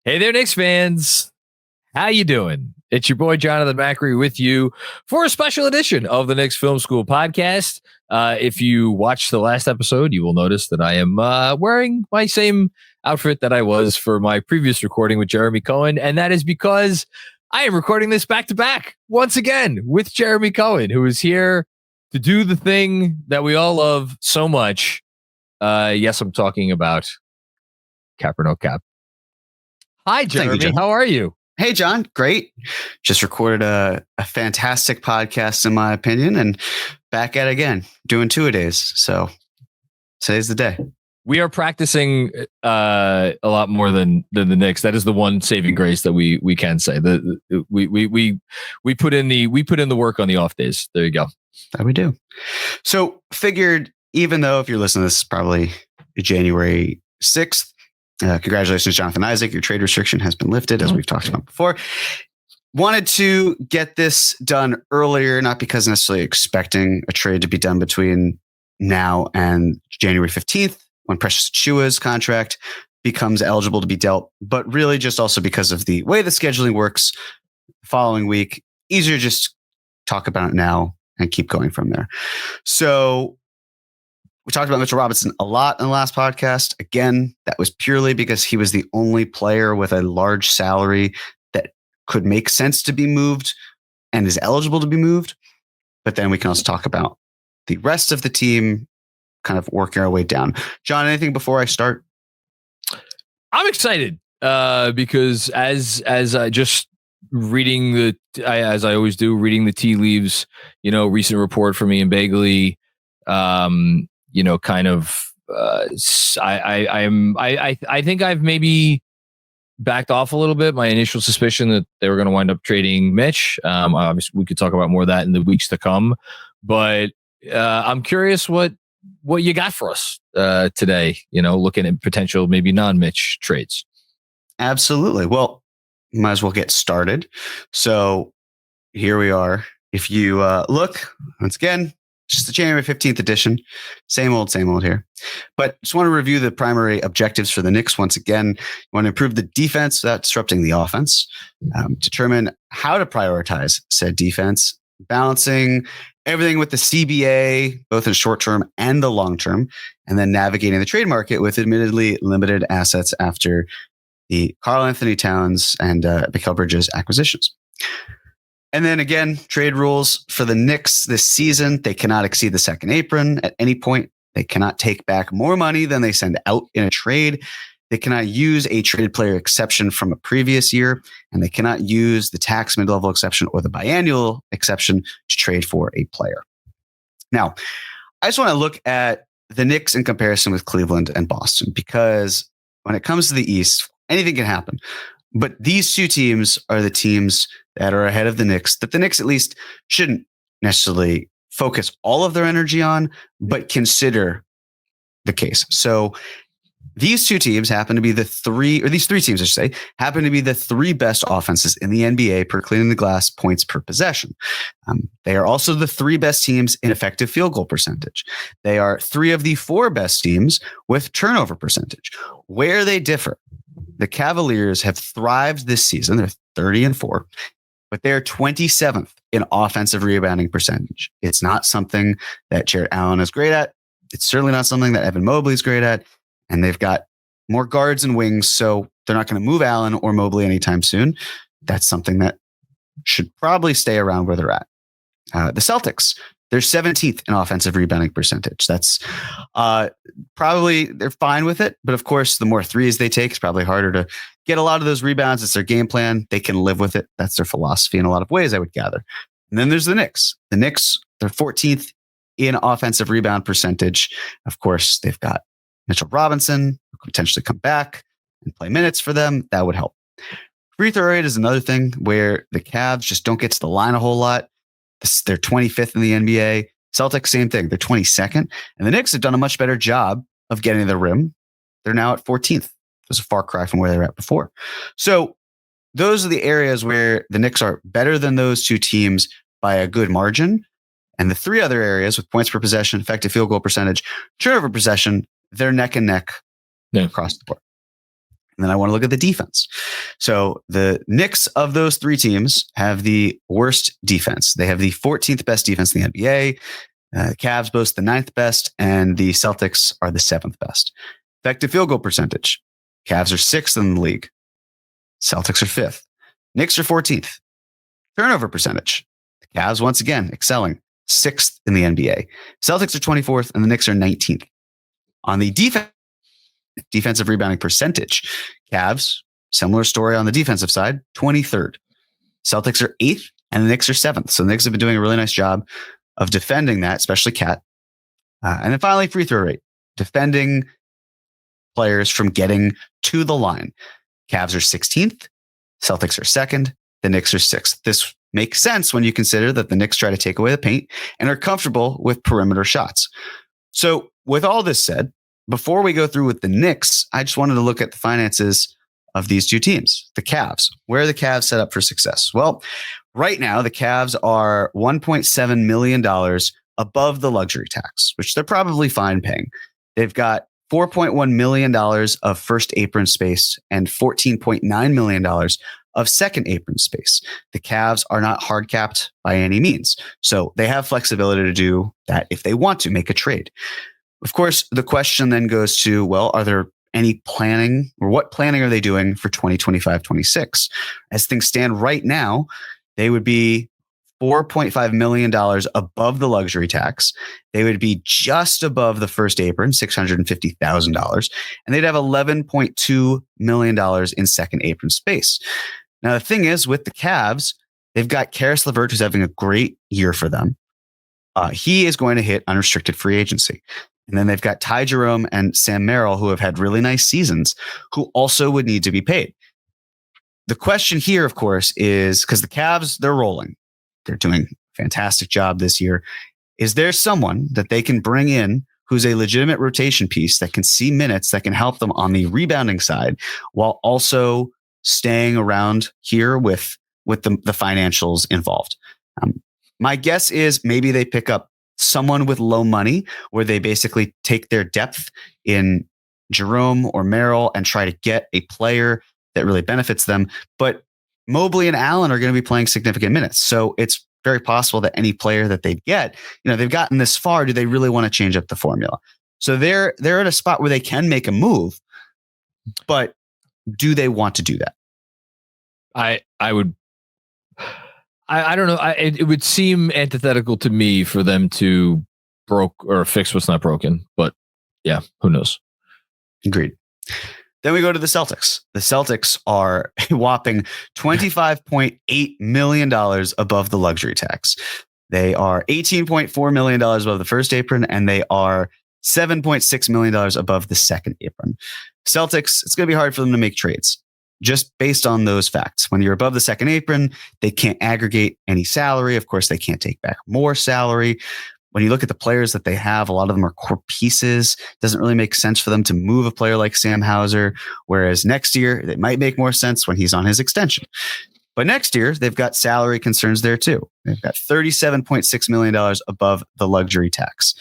Hey there, Knicks fans. How you doing? It's your boy, Jonathan Macri, with you for a special edition of the Knicks Film School Podcast. If you watched the last episode, you will notice that I am wearing my same outfit that I was for my previous recording with Jeremy Cohen, and that is because I am recording this back-to-back once again with Jeremy Cohen, who is here to do the thing that we all love so much. Yes, I'm talking about Cap or No Cap. Hi, Jeremy. How are you? Hey, John. Great. Just recorded a fantastic podcast, in my opinion, and back at it again, doing 2-a-days. So today's the day. We are practicing a lot more than the Knicks. That is the one saving grace that we can say. We put in the work on the off days. There you go. That we do. So figured, even though if you're listening to this, probably January 6th. Congratulations, Jonathan Isaac. Your trade restriction has been lifted, as we've talked about before. Wanted to get this done earlier, not because necessarily expecting a trade to be done between now and January 15th, when Precious Achiuwa's contract becomes eligible to be dealt, but really just also because of the way the scheduling works the following week. Easier just talk about it now and keep going from there. So we talked about Mitchell Robinson a lot in the last podcast. Again, that was purely because he was the only player with a large salary that could make sense to be moved and is eligible to be moved. But then we can also talk about the rest of the team kind of working our way down. John, anything before I start? I'm excited because as I just reading as I always do, reading the tea leaves, recent report from Ian Begley, I think I've maybe backed off a little bit. My initial suspicion that they were going to wind up trading Mitch. Obviously, we could talk about more of that in the weeks to come. But I'm curious what you got for us today. Looking at potential maybe non-Mitch trades. Absolutely. Well, might as well get started. So here we are. If you look once again. Just the January 15th edition. Same old here. But just want to review the primary objectives for the Knicks once again. You want to improve the defense without disrupting the offense. Determine how to prioritize said defense. Balancing everything with the CBA, both in short term and the long term. And then navigating the trade market with admittedly limited assets after the Karl-Anthony Towns and Mikal Bridges acquisitions. And then again, trade rules for the Knicks this season. They cannot exceed the second apron at any point. They cannot take back more money than they send out in a trade. They cannot use a traded player exception from a previous year. And they cannot use the tax mid-level exception or the biannual exception to trade for a player. Now, I just want to look at the Knicks in comparison with Cleveland and Boston, because when it comes to the East, anything can happen. But these two teams are the teams that are ahead of the Knicks, that the Knicks at least shouldn't necessarily focus all of their energy on, but consider the case. So these two teams happen to be these three teams, I should say, happen to be the three best offenses in the NBA per cleaning the glass points per possession. They are also the three best teams in effective field goal percentage. They are three of the four best teams with turnover percentage. Where they differ, the Cavaliers have thrived this season. They're 30-4, but they're 27th in offensive rebounding percentage. It's not something that Jarrett Allen is great at. It's certainly not something that Evan Mobley is great at. And they've got more guards and wings, so they're not going to move Allen or Mobley anytime soon. That's something that should probably stay around where they're at. The Celtics, they're 17th in offensive rebounding percentage. That's probably, they're fine with it. But of course, the more threes they take, it's probably harder to get a lot of those rebounds. It's their game plan. They can live with it. That's their philosophy in a lot of ways, I would gather. And then there's the Knicks. The Knicks, they're 14th in offensive rebound percentage. Of course, they've got Mitchell Robinson, who could potentially come back and play minutes for them. That would help. Free throw rate is another thing where the Cavs just don't get to the line a whole lot. They're 25th in the NBA. Celtics, same thing. They're 22nd. And the Knicks have done a much better job of getting to the rim. They're now at 14th. There's a far cry from where they were at before. So those are the areas where the Knicks are better than those two teams by a good margin. And the three other areas with points per possession, effective field goal percentage, turnover possession, they're neck and neck across the board. And then I want to look at the defense. So the Knicks of those three teams have the worst defense. They have the 14th best defense in the NBA. The Cavs boast the 9th best, and the Celtics are the 7th best. Effective field goal percentage. Cavs are 6th in the league. Celtics are 5th. Knicks are 14th. Turnover percentage. The Cavs, once again, excelling 6th in the NBA. Celtics are 24th, and the Knicks are 19th. On the defensive rebounding percentage, Cavs, similar story on the defensive side, 23rd. Celtics are 8th, and the Knicks are 7th. So the Knicks have been doing a really nice job of defending that, especially Cat. And then finally, free throw rate. Defending players from getting to the line. Cavs are 16th. Celtics are 2nd. The Knicks are 6th. This makes sense when you consider that the Knicks try to take away the paint and are comfortable with perimeter shots. So with all this said, before we go through with the Knicks, I just wanted to look at the finances of these two teams, the Cavs. Where are the Cavs set up for success? Well, right now, the Cavs are $1.7 million above the luxury tax, which they're probably fine paying. They've got $4.1 million of first apron space and $14.9 million of second apron space. The Cavs are not hard capped by any means. So they have flexibility to do that if they want to make a trade. Of course, the question then goes to, well, are there any planning, or what planning are they doing for 2025-26? As things stand right now, they would be $4.5 million above the luxury tax. They would be just above the first apron, $650,000. And they'd have $11.2 million in second apron space. Now, the thing is, with the Cavs, they've got Karis LeVert, who's having a great year for them. He is going to hit unrestricted free agency. And then they've got Ty Jerome and Sam Merrill, who have had really nice seasons, who also would need to be paid. The question here, of course, is because the Cavs, they're rolling. They're doing a fantastic job this year. Is there someone that they can bring in who's a legitimate rotation piece that can see minutes, that can help them on the rebounding side while also staying around here with the financials involved? My guess is maybe they pick up someone with low money where they basically take their depth in Jerome or Merrill and try to get a player that really benefits them. But Mobley and Allen are going to be playing significant minutes. So it's very possible that any player that they get, they've gotten this far. Do they really want to change up the formula? So they're at a spot where they can make a move, but do they want to do that? I don't know. It would seem antithetical to me for them to fix what's not broken. But yeah, who knows? Agreed. Then we go to the Celtics. The Celtics are a whopping $25.8 million above the luxury tax. They are $18.4 million above the first apron, and they are $7.6 million above the second apron. Celtics, it's going to be hard for them to make trades just based on those facts. When you're above the second apron, they can't aggregate any salary. Of course, they can't take back more salary. When you look at the players that they have, a lot of them are core pieces. It doesn't really make sense for them to move a player like Sam Hauser, whereas next year, it might make more sense when he's on his extension. But next year, they've got salary concerns there too. They've got $37.6 million above the luxury tax.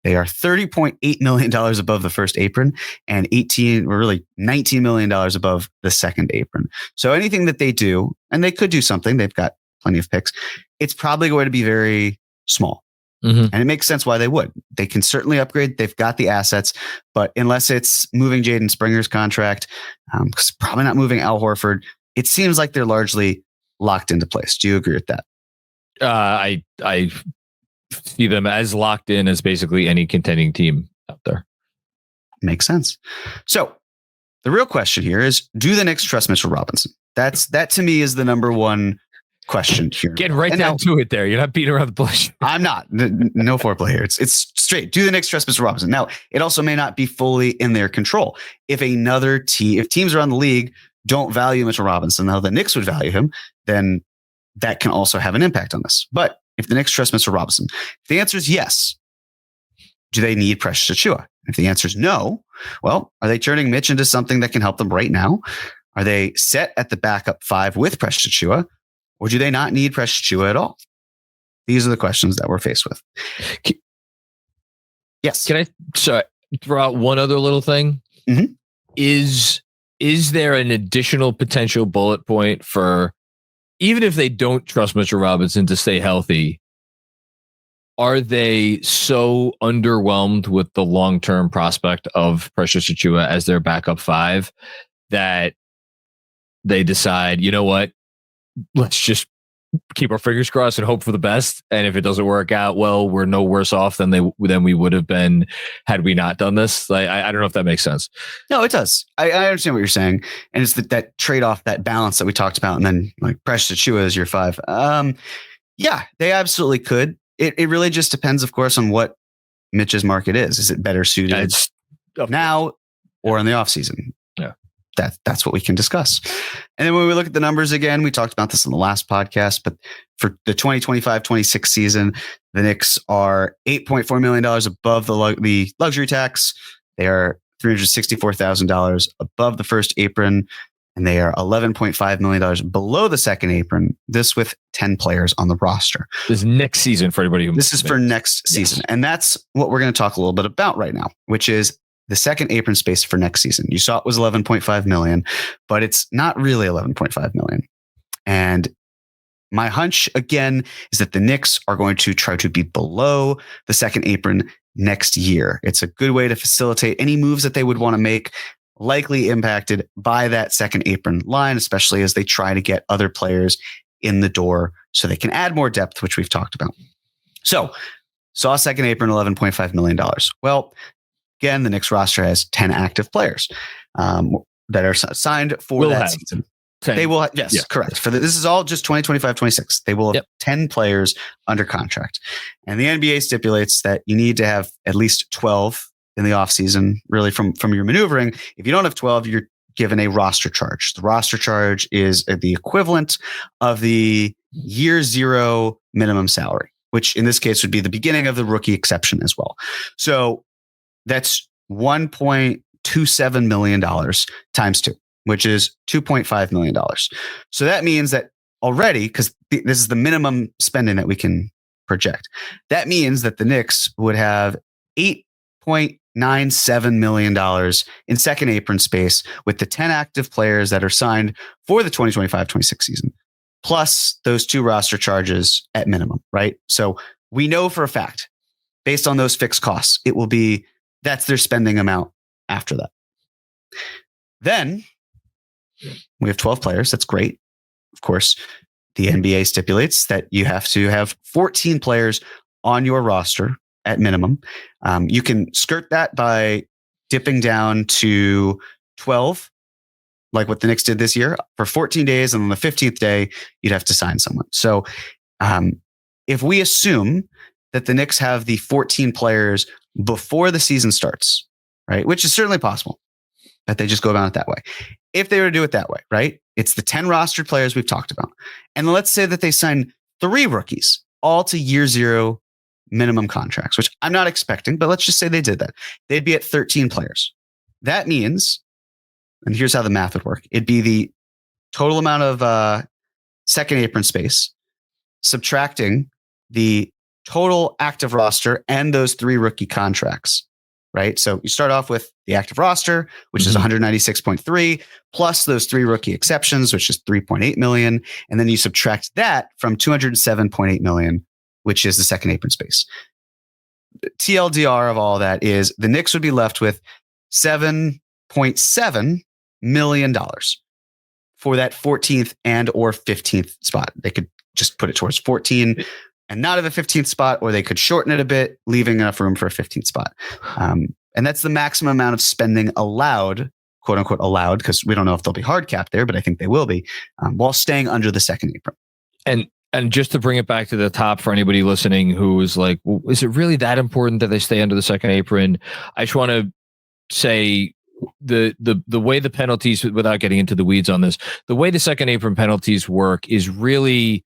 They are $30.8 million above the first apron and $19 million above the second apron. So anything that they do, and they could do something, they've got plenty of picks, it's probably going to be very small. Mm-hmm. And it makes sense why they would. They can certainly upgrade. They've got the assets, but unless it's moving Jaden Springer's contract, because probably not moving Al Horford, it seems like they're largely locked into place. Do you agree with that? I see them as locked in as basically any contending team out there. Makes sense. So the real question here is, do the Knicks trust Mitchell Robinson? That to me is the number one question here. Get right down to it there. You're not beating around the bush. I'm not. No foreplay here. It's straight. Do the Knicks trust Mitchell Robinson? Now, it also may not be fully in their control. If teams around the league don't value Mitchell Robinson, now the Knicks would value him, then that can also have an impact on this. But if the Knicks trust Mitchell Robinson, if the answer is yes, do they need Precious Achiuwa? If the answer is no, well, are they turning Mitch into something that can help them right now? Are they set at the backup five with Precious Achiuwa? Or do they not need Precious Achiuwa at all? These are the questions that we're faced with. Yes. Can I throw out one other little thing? Mm-hmm. Is is there an additional potential bullet point for, even if they don't trust Mitchell Robinson to stay healthy, are they so underwhelmed with the long-term prospect of Precious Achiuwa as their backup five that they decide, you know what, let's just keep our fingers crossed and hope for the best. And if it doesn't work out, well, we're no worse off than we would have been had we not done this. Like, I don't know if that makes sense. No, it does. I understand what you're saying. And it's that trade-off, that balance that we talked about. And then like Precious Achiuwa is your five. Yeah, they absolutely could. It really just depends, of course, on what Mitch's market is. Is it better suited now or in the offseason? Yeah. That's what we can discuss. And then when we look at the numbers again, we talked about this in the last podcast, but for the 2025-26 season, the Knicks are $8.4 million above the luxury tax. They are $364,000 above the first apron, and they are $11.5 million below the second apron. This with 10 players on the roster. This is next season for anybody who This is for next season. And that's what we're going to talk a little bit about right now, which is the second apron space for next season. You saw it was 11.5 million, but it's not really 11.5 million. And my hunch again is that the Knicks are going to try to be below the second apron next year. It's a good way to facilitate any moves that they would want to make, likely impacted by that second apron line, especially as they try to get other players in the door so they can add more depth, which we've talked about. So saw second apron, $11.5 million. Well, again, the Knicks roster has 10 active players that are signed for that season. 10. They will, yes, correct. This is all just 2025-26. They will have 10 players under contract. And the NBA stipulates that you need to have at least 12 in the offseason, really from your maneuvering. If you don't have 12, you're given a roster charge. The roster charge is the equivalent of the year zero minimum salary, which in this case would be the beginning of the rookie exception as well. So that's $1.27 million times 2, which is $2.5 million. So that means that already, because this is the minimum spending that we can project, that means that the Knicks would have $8.97 million in second apron space with the 10 active players that are signed for the 2025-26 season, plus those 2 roster charges at minimum, right? So we know for a fact, based on those fixed costs, it will be that's their spending amount after that. Then we have 12 players. That's great. Of course, the NBA stipulates that you have to have 14 players on your roster at minimum. You can skirt that by dipping down to 12, like what the Knicks did this year, for 14 days. And on the 15th day, you'd have to sign someone. So if we assume that the Knicks have the 14 players before the season starts, right? Which is certainly possible that they just go about it that way. If they were to do it that way, right? It's the 10 rostered players we've talked about. And let's say that they sign 3 rookies, all to year zero minimum contracts, which I'm not expecting, but let's just say they did that. They'd be at 13 players. That means, and here's how the math would work. It'd be the total amount of second apron space, subtracting the total active roster and those 3 rookie contracts, right? So you start off with the active roster, which is 196.3, plus those 3 rookie exceptions, which is 3.8 million. And then you subtract that from 207.8 million, which is the second apron space. The TLDR of all that is the Knicks would be left with $7.7 million for that 14th and or 15th spot. They could just put it towards 14 and not have a 15th spot, or they could shorten it a bit, leaving enough room for a 15th spot. And that's the maximum amount of spending allowed, quote unquote allowed, because we don't know if they'll be hard capped there, but I think they will be, while staying under the second apron. And just to bring it back to the top for anybody listening who is like, well, is it really that important that they stay under the second apron? I just want to say the way the penalties, without getting into the weeds on this, the way the second apron penalties work is really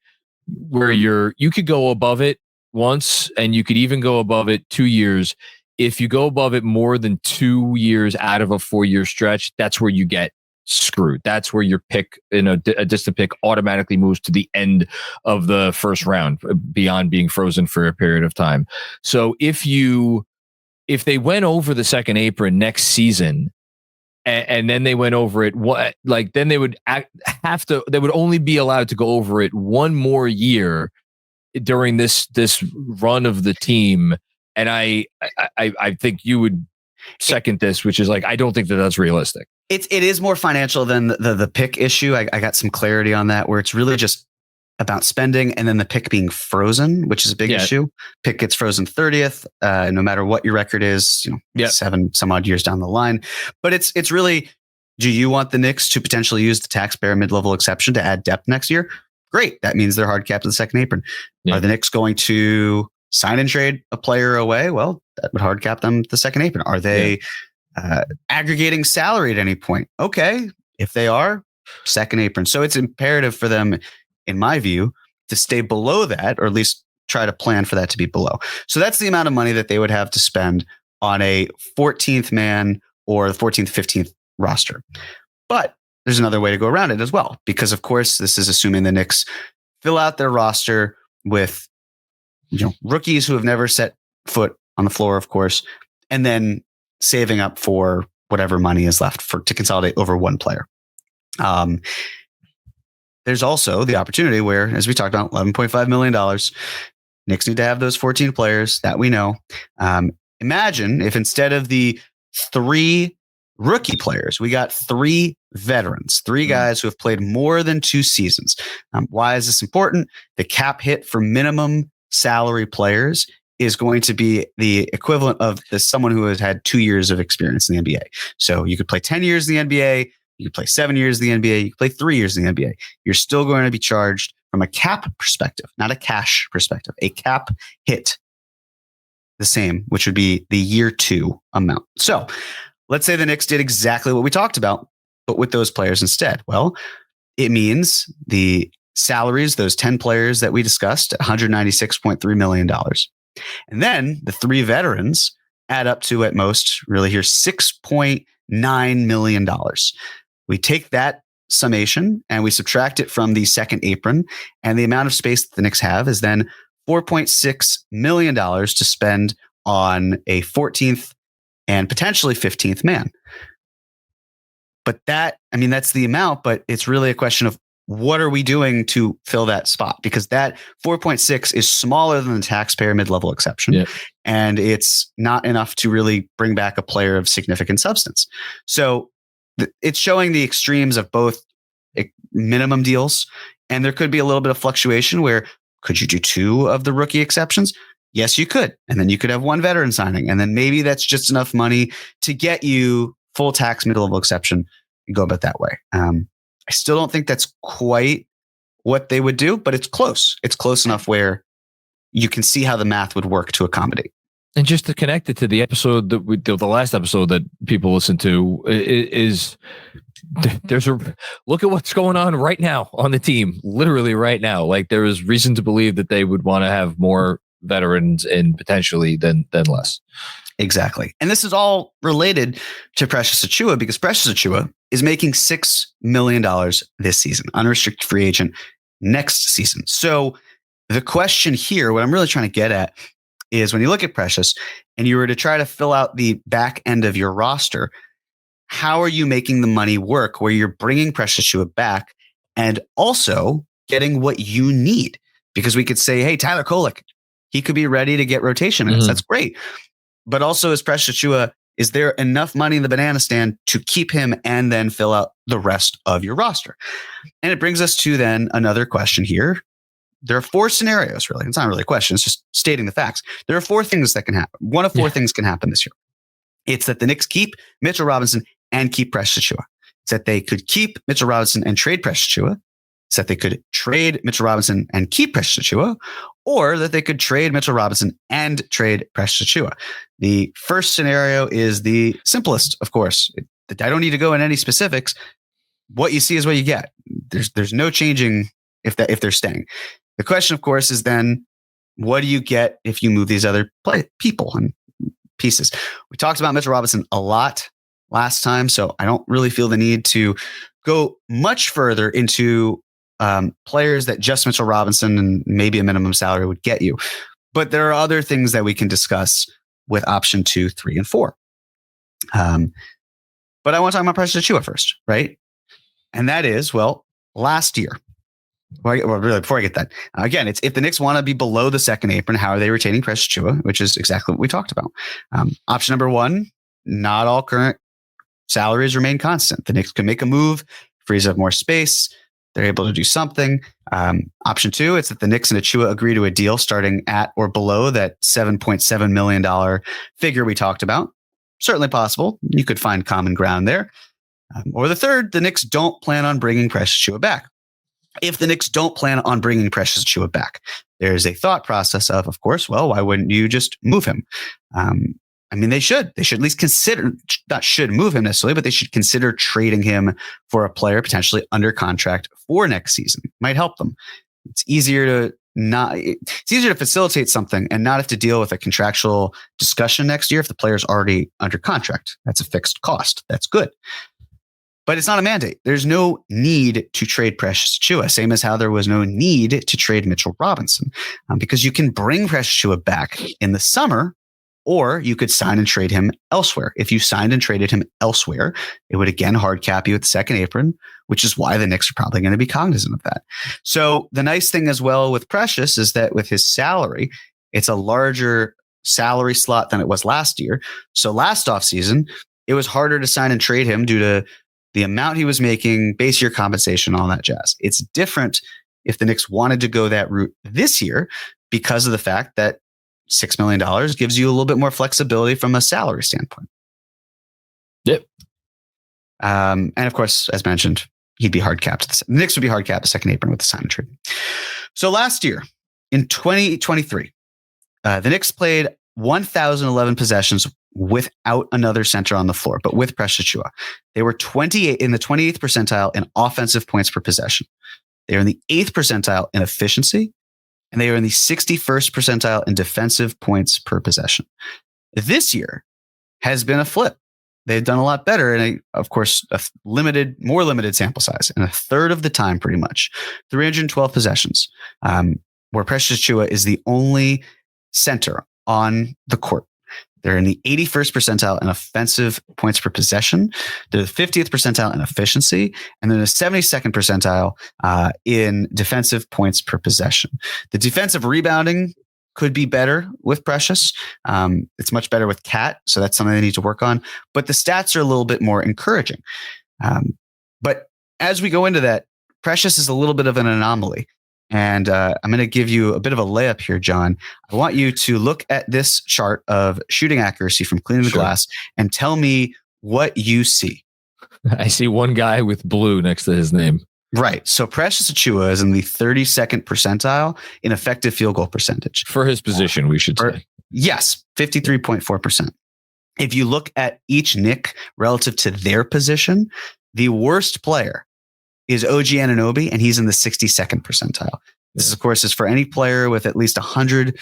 where you could go above it once, and you could even go above it 2 years. If you go above it more than 2 years out of a 4-year stretch, that's where you get screwed. That's where your pick, a distant pick, automatically moves to the end of the first round beyond being frozen for a period of time. So if they went over the second apron next season, and then they went over it. Then they would they would only be allowed to go over it one more year during this run of the team. And I think you would second this, which is like, I don't think that that's realistic. It is more financial than the pick issue. I got some clarity on that, where it's really just about spending and then the pick being frozen, which is a big issue. Pick gets frozen 30th, no matter what your record is, 7 some odd years down the line. But it's really, do you want the Knicks to potentially use the taxpayer mid-level exception to add depth next year? Great. That means they're hard capped to the second apron. Yeah. Are the Knicks going to sign and trade a player away? Well, that would hard cap them to the second apron. Are they aggregating salary at any point? Okay. If they are, second apron. So it's imperative for them, in my view, to stay below that, or at least try to plan for that to be below. So that's the amount of money that they would have to spend on a 14th man or the 14th, 15th roster. But there's another way to go around it as well, because of course, this is assuming the Knicks fill out their roster with rookies who have never set foot on the floor, of course, and then saving up for whatever money is left to consolidate over one player. There's also the opportunity where, as we talked about, $11.5 million, Knicks need to have those 14 players that we know. Imagine if instead of the 3 rookie players, we got 3 veterans, 3 guys who have played more than 2 seasons. Why is this important? The cap hit for minimum salary players is going to be the equivalent of someone who has had 2 years of experience in the NBA. So you could play 10 years in the NBA, you could play 7 years in the NBA, you could play 3 years in the NBA. You're still going to be charged from a cap perspective, not a cash perspective, a cap hit the same, which would be the year 2 amount. So let's say the Knicks did exactly what we talked about, but with those players instead. Well, it means the salaries, those 10 players that we discussed, $196.3 million. And then the 3 veterans add up to, at most, really here, $6.9 million. We take that summation and we subtract it from the second apron, and the amount of space that the Knicks have is then $4.6 million to spend on a 14th and potentially 15th man. But that's the amount, but it's really a question of what are we doing to fill that spot? Because that 4.6 is smaller than the taxpayer mid-level exception. And it's not enough to really bring back a player of significant substance. So it's showing the extremes of both minimum deals, and there could be a little bit of fluctuation where could you do 2 of the rookie exceptions? Yes, you could. And then you could have 1 veteran signing. And then maybe that's just enough money to get you full tax mid-level exception and go about that way. I still don't think that's quite what they would do, but it's close. It's close enough where you can see how the math would work to accommodate. And just to connect it to the episode the last episode that people listen to is there's a look at what's going on right now on the team, literally right now. Like there is reason to believe that they would want to have more veterans in potentially than less. Exactly. And this is all related to Precious Achiuwa, because Precious Achiuwa is making $6 million this season, unrestricted free agent next season. So the question here, what I'm really trying to get at, is when you look at Precious and you were to try to fill out the back end of your roster, how are you making the money work where you're bringing Precious Achiuwa back and also getting what you need? Because we could say, hey, Tyler Kolek, he could be ready to get rotation minutes. That's great. But also, as Precious Achiuwa, is there enough money in the banana stand to keep him and then fill out the rest of your roster? And it brings us to then another question here. There are 4 scenarios, really. It's not really a question. It's just stating the facts. There are 4 things that can happen. One of 4 things can happen this year. It's that the Knicks keep Mitchell Robinson and keep Precious Achiuwa. It's that they could keep Mitchell Robinson and trade Precious Achiuwa. It's that they could trade Mitchell Robinson and keep Precious Achiuwa, or that they could trade Mitchell Robinson and trade Precious Achiuwa. The first scenario is the simplest, of course. I don't need to go in any specifics. What you see is what you get. There's no changing if they're staying. The question, of course, is then what do you get if you move these other people and pieces? We talked about Mitchell Robinson a lot last time, so I don't really feel the need to go much further into players that just Mitchell Robinson and maybe a minimum salary would get you. But there are other things that we can discuss with option 2, 3, and 4. But I want to talk about Precious Achiuwa first, right? And that is, well, last year. Well, really, before I get that, again, it's if the Knicks want to be below the second apron, how are they retaining Precious Achiuwa, which is exactly what we talked about. Option number one, not all current salaries remain constant. The Knicks can make a move, frees up more space. They're able to do something. Option two, it's that the Knicks and Achiuwa agree to a deal starting at or below that $7.7 million figure we talked about. Certainly possible. You could find common ground there. Or the third, the Knicks don't plan on bringing Precious Achiuwa back. If the Knicks don't plan on bringing Precious Achiuwa back, there's a thought process of course, well, why wouldn't you just move him? I mean, they should at least consider, not should move him necessarily, but they should consider trading him for a player potentially under contract for next season. Might help them. It's easier to facilitate something and not have to deal with a contractual discussion next year if the player's already under contract. That's a fixed cost. That's good. But it's not a mandate. There's no need to trade Precious Achiuwa, same as how there was no need to trade Mitchell Robinson, because you can bring Precious Achiuwa back in the summer, or you could sign and trade him elsewhere. If you signed and traded him elsewhere, it would again hard cap you at the second apron, which is why the Knicks are probably going to be cognizant of that. So the nice thing as well with Precious is that with his salary, it's a larger salary slot than it was last year. So last offseason, it was harder to sign and trade him due to the amount he was making, base year compensation, all that jazz. It's different if the Knicks wanted to go that route this year because of the fact that $6 million gives you a little bit more flexibility from a salary standpoint. Yep. And of course, as mentioned, he'd be hard capped. The Knicks would be hard capped the second apron with the sign and trade. So last year in 2023, the Knicks played 1,011 possessions without another center on the floor, but with Precious Achiuwa. They were 28 in the 28th percentile in offensive points per possession. They are in the 8th percentile in efficiency, and they are in the 61st percentile in defensive points per possession. This year has been a flip. They've done a lot better, and of course, more limited sample size, and a third of the time, pretty much 312 possessions, where Precious Achiuwa is the only center on the court. They're in the 81st percentile in offensive points per possession. They're the 50th percentile in efficiency, and then the 72nd percentile in defensive points per possession. The defensive rebounding could be better with Precious. It's much better with Cat, so that's something they need to work on. But the stats are a little bit more encouraging. But as we go into that, Precious is a little bit of an anomaly. And I'm going to give you a bit of a layup here, John. I want you to look at this chart of shooting accuracy from cleaning the glass and tell me what you see. I see one guy with blue next to his name. Right. So Precious Achiuwa is in the 32nd percentile in effective field goal percentage. For his position, we should say. Yes, 53.4%. If you look at each Knick relative to their position, the worst player is OG Anunoby, and he's in the 62nd percentile. This, of course, is for any player with at least 100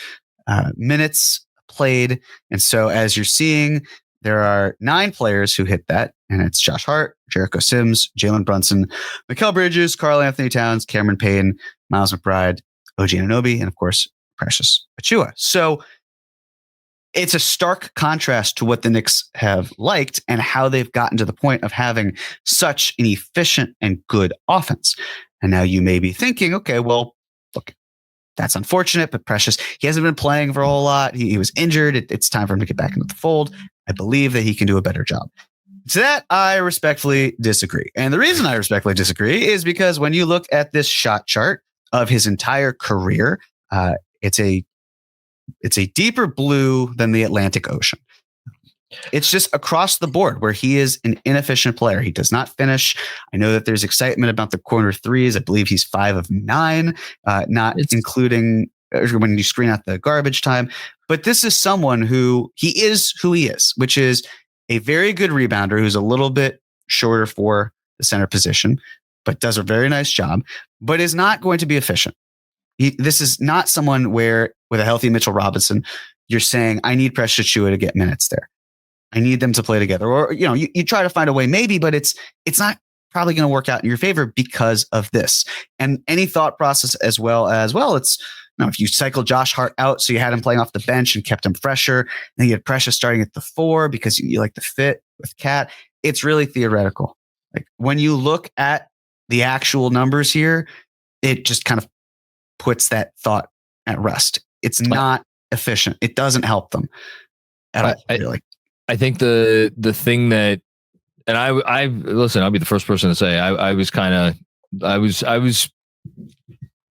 minutes played. And so as you're seeing, there are 9 players who hit that, and it's Josh Hart, Jericho Sims, Jalen Brunson, Mikal Bridges, Karl-Anthony Towns, Cameron Payne, Miles McBride, OG Anunoby, and of course, Precious Achiuwa. So it's a stark contrast to what the Knicks have liked and how they've gotten to the point of having such an efficient and good offense. And now you may be thinking, okay, well, look, that's unfortunate, but Precious, he hasn't been playing for a whole lot. He was injured. It's time for him to get back into the fold. I believe that he can do a better job. To that, I respectfully disagree. And the reason I respectfully disagree is because when you look at this shot chart of his entire career, it's a deeper blue than the Atlantic Ocean. It's just across the board where he is an inefficient player. He does not finish. I know that there's excitement about the corner threes. I believe he's 5 of 9, including when you screen out the garbage time. But this is someone who he is, which is a very good rebounder who's a little bit shorter for the center position, but does a very nice job, but is not going to be efficient. This is not someone where, with a healthy Mitchell Robinson, you're saying, I need Precious Achiuwa to get minutes there. I need them to play together. Or, you try to find a way maybe, but it's not probably going to work out in your favor because of this. And any thought process as well, it's, if you cycle Josh Hart out, so you had him playing off the bench and kept him fresher, and then you had Precious starting at the 4 because you like the fit with Cat. it's really theoretical. Like when you look at the actual numbers here, it just kind of puts that thought at rest. It's not efficient. It doesn't help them at all, really. I think the thing that, and I listen, I'll be the first person to say I was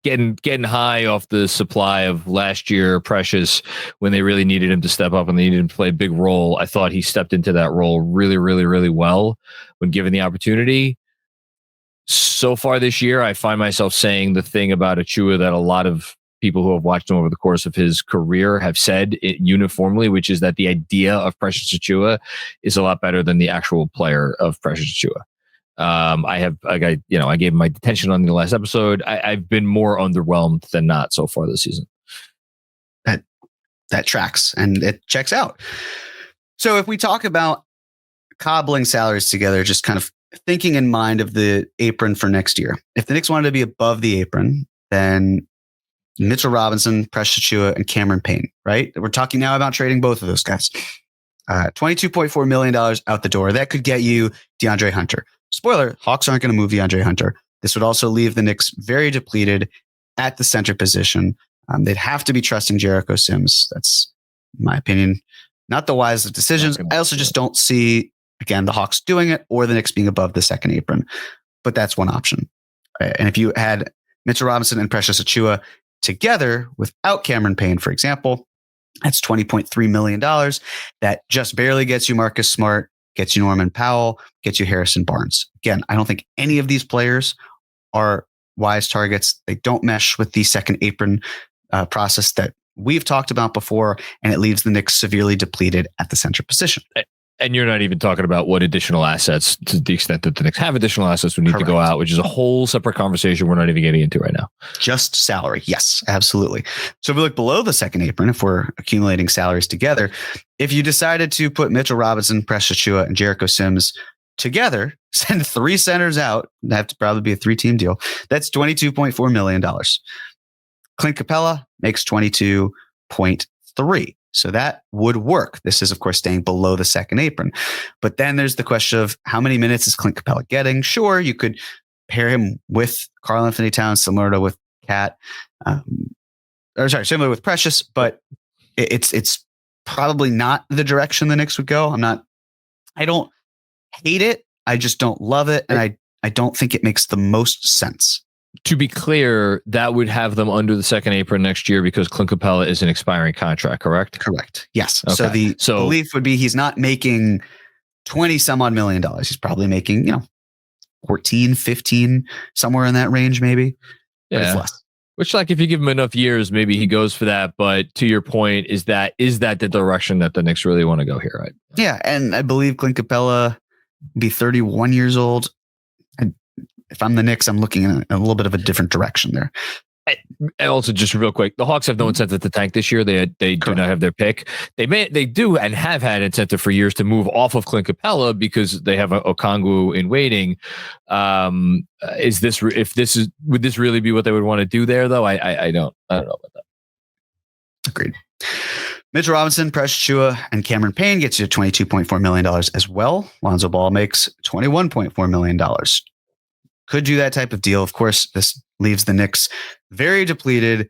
getting high off the supply of last year Precious when they really needed him to step up and they needed him to play a big role. I thought he stepped into that role really, really, really well when given the opportunity. So far this year, I find myself saying the thing about Achiuwa that a lot of people who have watched him over the course of his career have said it uniformly, which is that the idea of Precious Achiuwa is a lot better than the actual player of Precious Achiuwa. I gave him my detention on the last episode. I've been more underwhelmed than not so far this season. That tracks and it checks out. So if we talk about cobbling salaries together, just kind of thinking in mind of the apron for next year, if the Knicks wanted to be above the apron, then Mitchell Robinson, Precious Achiuwa, and Cameron Payne, right? We're talking now about trading both of those guys. $22.4 million out the door. That could get you DeAndre Hunter. Spoiler, Hawks aren't going to move DeAndre Hunter. This would also leave the Knicks very depleted at the center position. They'd have to be trusting Jericho Sims. That's, in my opinion, not the wisest decisions. I also just don't see, again, the Hawks doing it or the Knicks being above the second apron. But that's one option. And if you had Mitchell Robinson and Precious Achiuwa together without Cameron Payne, for example, that's $20.3 million. That just barely gets you Marcus Smart, gets you Norman Powell, gets you Harrison Barnes. Again, I don't think any of these players are wise targets. They don't mesh with the second apron process that we've talked about before, and it leaves the Knicks severely depleted at the center position. And you're not even talking about what additional assets, to the extent that the Knicks have additional assets, we need to go out, which is a whole separate conversation we're not even getting into right now. Just salary. Yes, absolutely. So if we look below the second apron, if we're accumulating salaries together, if you decided to put Mitchell Robinson, Precious Achiuwa, and Jericho Sims together, send three centers out, that'd have to probably be a 3-team deal. That's $22.4 million. Clint Capella makes 22.3. So that would work. This is, of course, staying below the second apron. But then there's the question of how many minutes is Clint Capella getting? Sure, you could pair him with Karl-Anthony Towns, similar to with Cat, similar with Precious, but it's probably not the direction the Knicks would go. I don't hate it. I just don't love it. And I don't think it makes the most sense. To be clear, that would have them under the second apron next year because Clint Capella is an expiring contract, correct? Correct. Yes. Okay. So the belief would be he's not making 20 some odd $20 million. He's probably making, 14, 15, somewhere in that range, maybe. But it's less. Which, like, if you give him enough years, maybe he goes for that. But to your point, is that the direction that the Knicks really want to go here, right? Yeah. And I believe Clint Capella will be 31 years old. If I'm the Knicks, I'm looking in a little bit of a different direction there. And also, just real quick, the Hawks have no incentive to tank this year. They do not have their pick. They do and have had incentive for years to move off of Clint Capella because they have Okongwu in waiting. Would this really be what they would want to do there, though? I don't know about that. Agreed. Mitchell Robinson, Precious Achiuwa, and Cameron Payne gets you $22.4 million as well. Lonzo Ball makes $21.4 million. Could do that type of deal. Of course, this leaves the Knicks very depleted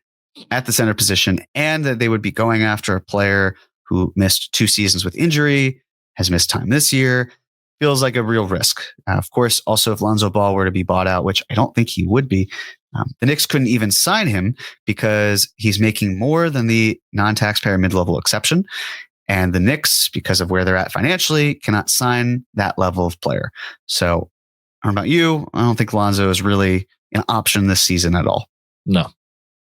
at the center position, and that they would be going after a player who missed 2 seasons with injury, has missed time this year. Feels like a real risk. Of course, also if Lonzo Ball were to be bought out, which I don't think he would be, the Knicks couldn't even sign him because he's making more than the non-taxpayer mid-level exception. And the Knicks, because of where they're at financially, cannot sign that level of player. So, how about you? I don't think Lonzo is really an option this season at all. No. All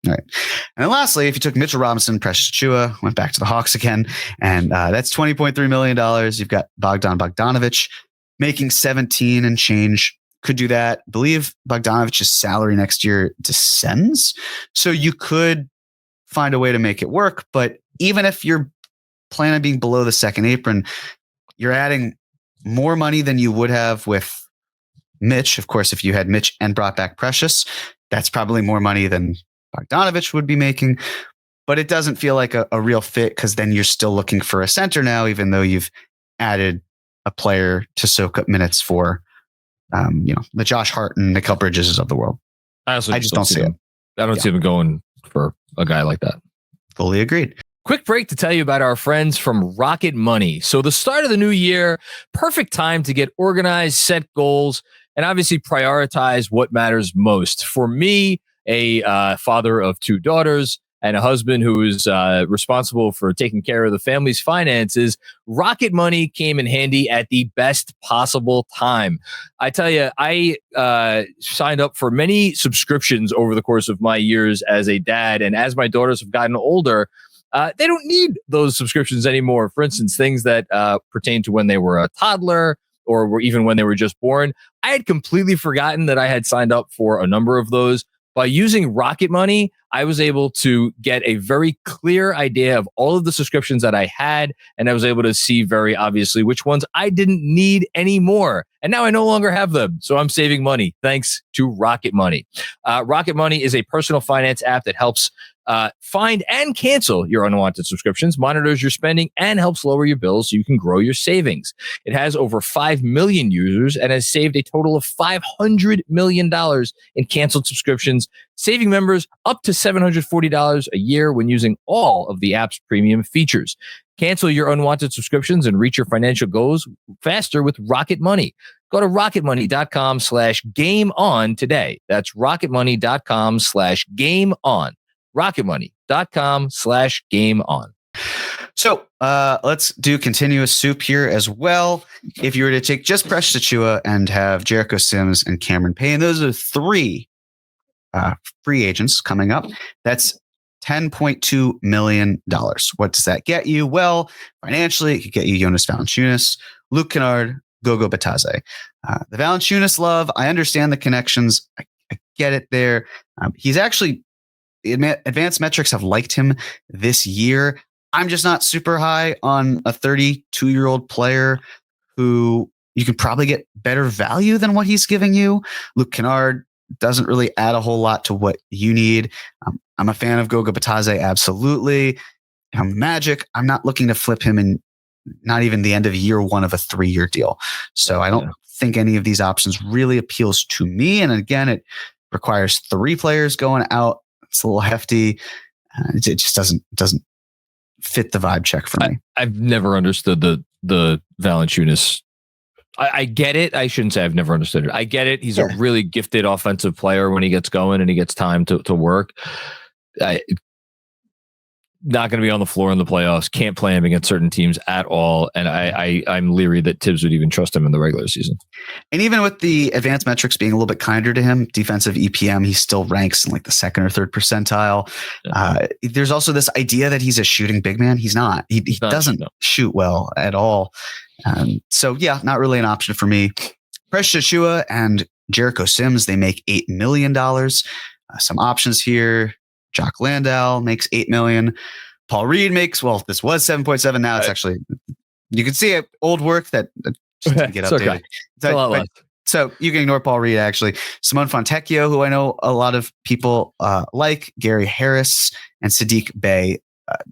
right. And then lastly, if you took Mitchell Robinson, Precious Achiuwa, went back to the Hawks again, and that's $20.3 million. You've got Bogdan Bogdanovic making 17 and change. Could do that. I believe Bogdanovic's salary next year descends. So you could find a way to make it work. But even if you're planning on being below the second apron, you're adding more money than you would have with Mitch. Of course, if you had Mitch and brought back Precious, that's probably more money than Bogdanovic would be making. But it doesn't feel like a real fit because then you're still looking for a center now, even though you've added a player to soak up minutes for, the Josh Hart and Mikal Bridges of the world. I just don't see it. I don't see him going for a guy like that. Fully agreed. Quick break to tell you about our friends from Rocket Money. So the start of the new year, perfect time to get organized, set goals, and obviously prioritize what matters most. For me, a father of 2 daughters and a husband who is responsible for taking care of the family's finances, Rocket Money came in handy at the best possible time. I tell you, I signed up for many subscriptions over the course of my years as a dad. And as my daughters have gotten older, they don't need those subscriptions anymore. For instance, things that pertain to when they were a toddler or even when they were just born. I had completely forgotten that I had signed up for a number of those. By using Rocket Money, I was able to get a very clear idea of all of the subscriptions that I had, and I was able to see very obviously which ones I didn't need anymore. And now I no longer have them, so I'm saving money thanks to Rocket Money. Rocket Money is a personal finance app that helps find and cancel your unwanted subscriptions, monitors your spending, and helps lower your bills so you can grow your savings. It has over 5 million users and has saved a total of $500 million in canceled subscriptions, saving members up to $740 a year when using all of the app's premium features. Cancel your unwanted subscriptions and reach your financial goals faster with Rocket Money. Go to rocketmoney.com/game-on today. That's rocketmoney.com/game-on. rocketmoney.com/game-on. So let's do continuous soup here as well. If you were to take just Precious Achiuwa and have Jericho Sims and Cameron Payne, those are 3 free agents coming up. That's $10.2 million. What does that get you? Well, financially, it could get you Jonas Valanciunas, Luke Kennard, Gogo Batadze. The Valanciunas love, I understand the connections. I get it there. He's actually, advanced metrics have liked him this year. I'm just not super high on a 32-year-old player who you can probably get better value than what he's giving you. Luke Kennard doesn't really add a whole lot to what you need. I'm a fan of Gogo Batadze, absolutely. Magic, I'm not looking to flip him in not even the end of year 1 of a 3-year deal. So I don't think any of these options really appeals to me. And again, it requires 3 players going out. It's a little hefty. It just doesn't fit the vibe check for me. I've never understood the Valanciunas. I get it. I shouldn't say I've never understood it. I get it. He's a really gifted offensive player when he gets going and he gets time to work. Not going to be on the floor in the playoffs. Can't play him against certain teams at all. And I'm leery that Tibbs would even trust him in the regular season. And even with the advanced metrics being a little bit kinder to him, defensive EPM, he still ranks in like the 2nd or 3rd percentile. Yeah. There's also this idea that he's a shooting big man. He's not. He doesn't shoot well at all. So yeah, not really an option for me. Precious Achiuwa and Jericho Sims, they make $8 million. Some options here. Jock Landau makes $8 million. Paul Reed makes, well, this was 7.7. Now it's actually, you can see it, old work that just didn't get updated. Okay. So you can ignore Paul Reed, actually. Simone Fontecchio, who I know a lot of people like, Gary Harris, and Sadiq Bey.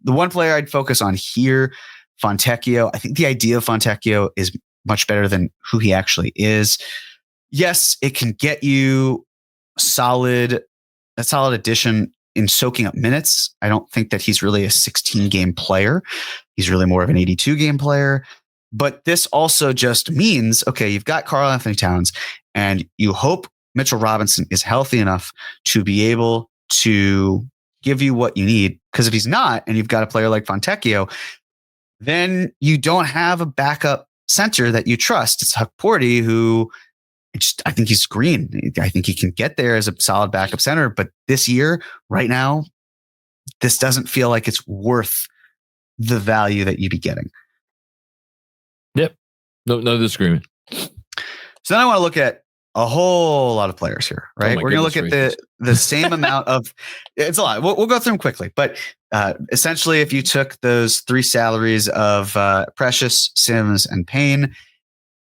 The one player I'd focus on here, Fontecchio. I think the idea of Fontecchio is much better than who he actually is. Yes, it can get you a solid addition in soaking up minutes. I don't think that he's really a 16-game player. He's really more of an 82-game player. But this also just means, okay, you've got Karl-Anthony Towns, and you hope Mitchell Robinson is healthy enough to be able to give you what you need. Because if he's not, and you've got a player like Fontecchio, then you don't have a backup center that you trust. It's Huck Porty, who I think he's green. I think he can get there as a solid backup center. But this year, right now, this doesn't feel like it's worth the value that you'd be getting. Yep. No disagreement. So then I want to look at a whole lot of players here, right? We're going to look at the same amount of, it's a lot. We'll go through them quickly. But essentially, if you took those 3 salaries of Precious, Sims, and Payne,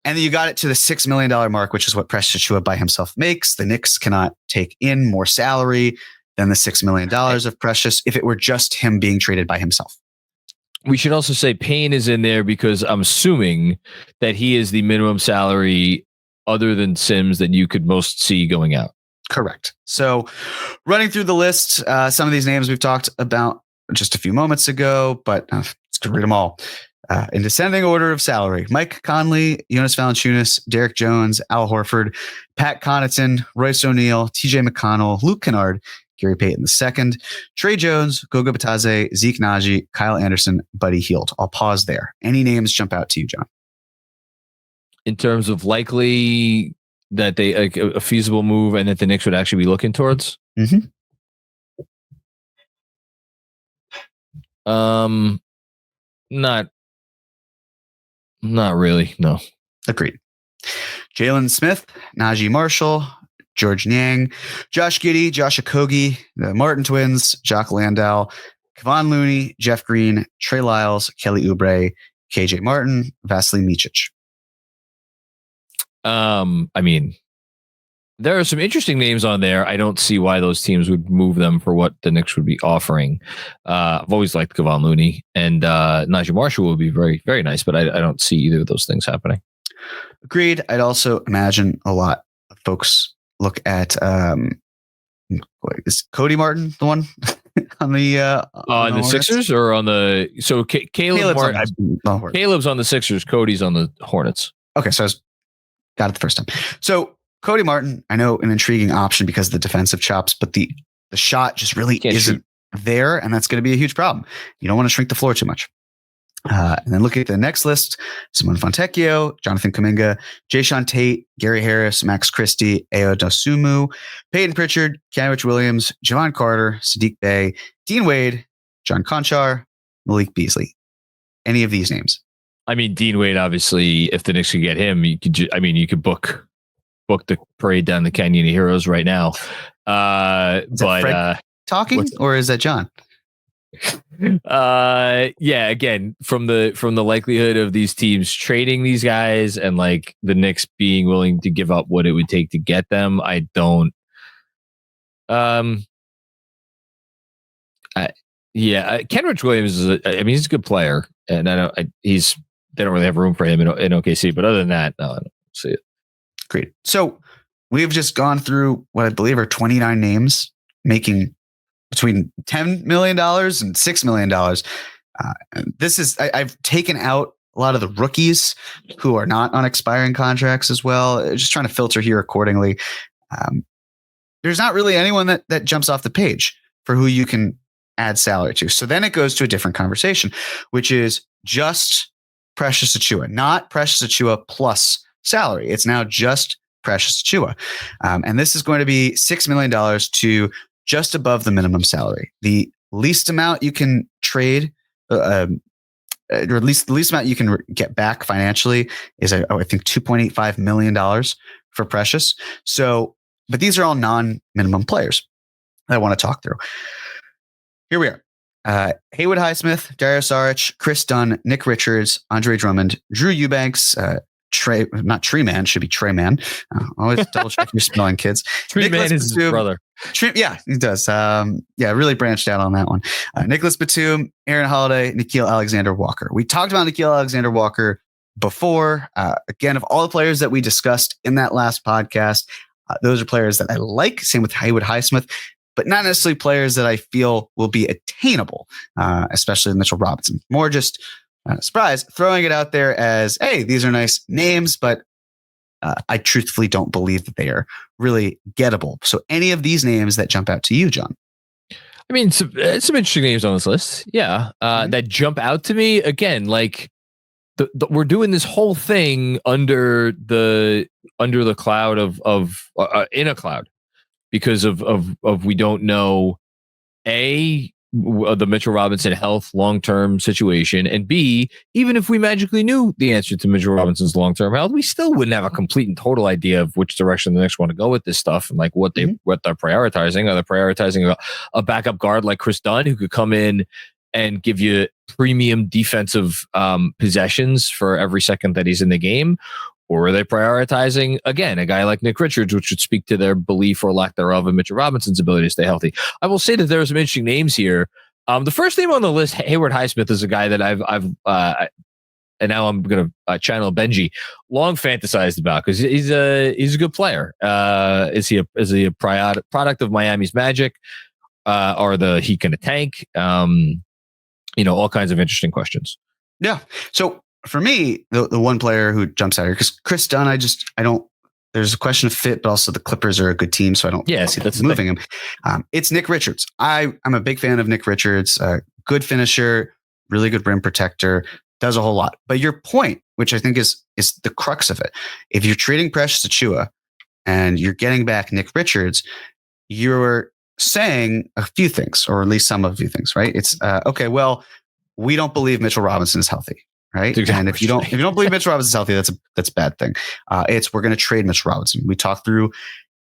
and then you got it to the $6 million mark, which is what Precious Achiuwa by himself makes. The Knicks cannot take in more salary than the $6 million of Precious if it were just him being traded by himself. We should also say Payne is in there because I'm assuming that he is the minimum salary other than Sims that you could most see going out. Correct. So running through the list, some of these names we've talked about just a few moments ago, but let's read them all. In descending order of salary: Mike Conley, Jonas Valanciunas, Derek Jones, Al Horford, Pat Connaughton, Royce O'Neal, TJ McConnell, Luke Kennard, Gary Payton II, Trey Jones, Goga Bitadze, Zeke Naji, Kyle Anderson, Buddy Hield. I'll pause there. Any names jump out to you, John? In terms of likely that they like a feasible move and that the Knicks would actually be looking towards? Mm-hmm. Not really. No. Agreed. Jalen Smith, Najee Marshall, George Niang, Josh Giddey, Josh Okogie, the Martin twins, Jock Landau, Kevon Looney, Jeff Green, Trey Lyles, Kelly Oubre, KJ Martin, Vasilij Micic. I mean, there are some interesting names on there. I don't see why those teams would move them for what the Knicks would be offering. I've always liked Kevon Looney, and Najee Marshall would be very, very nice, but I don't see either of those things happening. Agreed. I'd also imagine a lot of folks look at is Cody Martin the one on the Sixers or on the Caleb's on the Sixers, Cody's on the Hornets. Okay, so I got it the first time. So Cody Martin, I know, an intriguing option because of the defensive chops, but the shot just really isn't there, and that's going to be a huge problem. You don't want to shrink the floor too much. And then look at the next list: Simone Fontecchio, Jonathan Kuminga, Jayshawn Tate, Gary Harris, Max Christie, Ayo Dosunmu, Peyton Pritchard, Kenrich Williams, Javon Carter, Sadiq Bey, Dean Wade, John Conchar, Malik Beasley. Any of these names? I mean, Dean Wade, obviously, if the Knicks could get him, you could book the parade down the Canyon of Heroes right now. Fred talking, or is that John? Yeah, again, from the likelihood of these teams trading these guys and like the Knicks being willing to give up what it would take to get them, I don't. Kenrich Williams he's a good player, and they don't really have room for him in OKC, but other than that, no, I don't see it. Great. So we've just gone through what I believe are 29 names making between $10 million and $6 million. I've taken out a lot of the rookies who are not on expiring contracts as well. Just trying to filter here accordingly. There's not really anyone that jumps off the page for who you can add salary to. So then it goes to a different conversation, which is just Precious Achiuwa, not Precious Achiuwa plus salary. It's now just Precious Achiuwa. And this is going to be $6 million to just above the minimum salary. The least amount you can trade, or at least the least amount you can get back financially is, I think, $2.85 million for Precious. So, but these are all non-minimum players that I want to talk through. Here we are. Haywood Highsmith, Dario Saric, Chris Dunn, Nick Richards, Andre Drummond, Drew Eubanks, not Tree Man, should be Trey Man. Always double check your spelling, kids. Tree Man is his brother. Yeah, he does. Really branched out on that one. Nicholas Batum, Aaron Holiday, Nickeil Alexander-Walker. We talked about Nickeil Alexander-Walker before. Again, of all the players that we discussed in that last podcast, those are players that I like. Same with Haywood Highsmith, but not necessarily players that I feel will be attainable, especially Mitchell Robinson. More just surprise, throwing it out there as, hey, these are nice names, but I truthfully don't believe that they are really gettable. So any of these names that jump out to you, John? I mean, some interesting names on this list. Yeah. That jump out to me again, like we're doing this whole thing under the cloud of in a cloud because of we don't know the Mitchell Robinson health long-term situation, and B, even if we magically knew the answer to Mitchell Robinson's long-term health, we still wouldn't have a complete and total idea of which direction the Knicks want to go with this stuff and like what they're prioritizing. Are they prioritizing a backup guard like Chris Dunn who could come in and give you premium defensive possessions for every second that he's in the game? Or are they prioritizing, again, a guy like Nick Richards, which would speak to their belief or lack thereof in Mitchell Robinson's ability to stay healthy? I will say that there are some interesting names here. The first name on the list, Hayward Highsmith, is a guy that I've and now I'm going to channel Benji, long fantasized about because he's a good player. Is he a product of Miami's magic? Or the Heat going to tank? All kinds of interesting questions. Yeah. So for me, the one player who jumps out here, because Chris Dunn, I don't. There's a question of fit, but also the Clippers are a good team, so I don't. Yeah, see, that's moving him. It's Nick Richards. I'm a big fan of Nick Richards. Good finisher, really good rim protector, does a whole lot. But your point, which I think is the crux of it, if you're trading Precious Achiuwa and you're getting back Nick Richards, you're saying a few things, or at least some of a few things, right? It's okay. Well, we don't believe Mitchell Robinson is healthy. Right. Exactly. And if you don't believe Mitchell Robinson is healthy, that's a bad thing. We're going to trade Mitchell Robinson. We talked through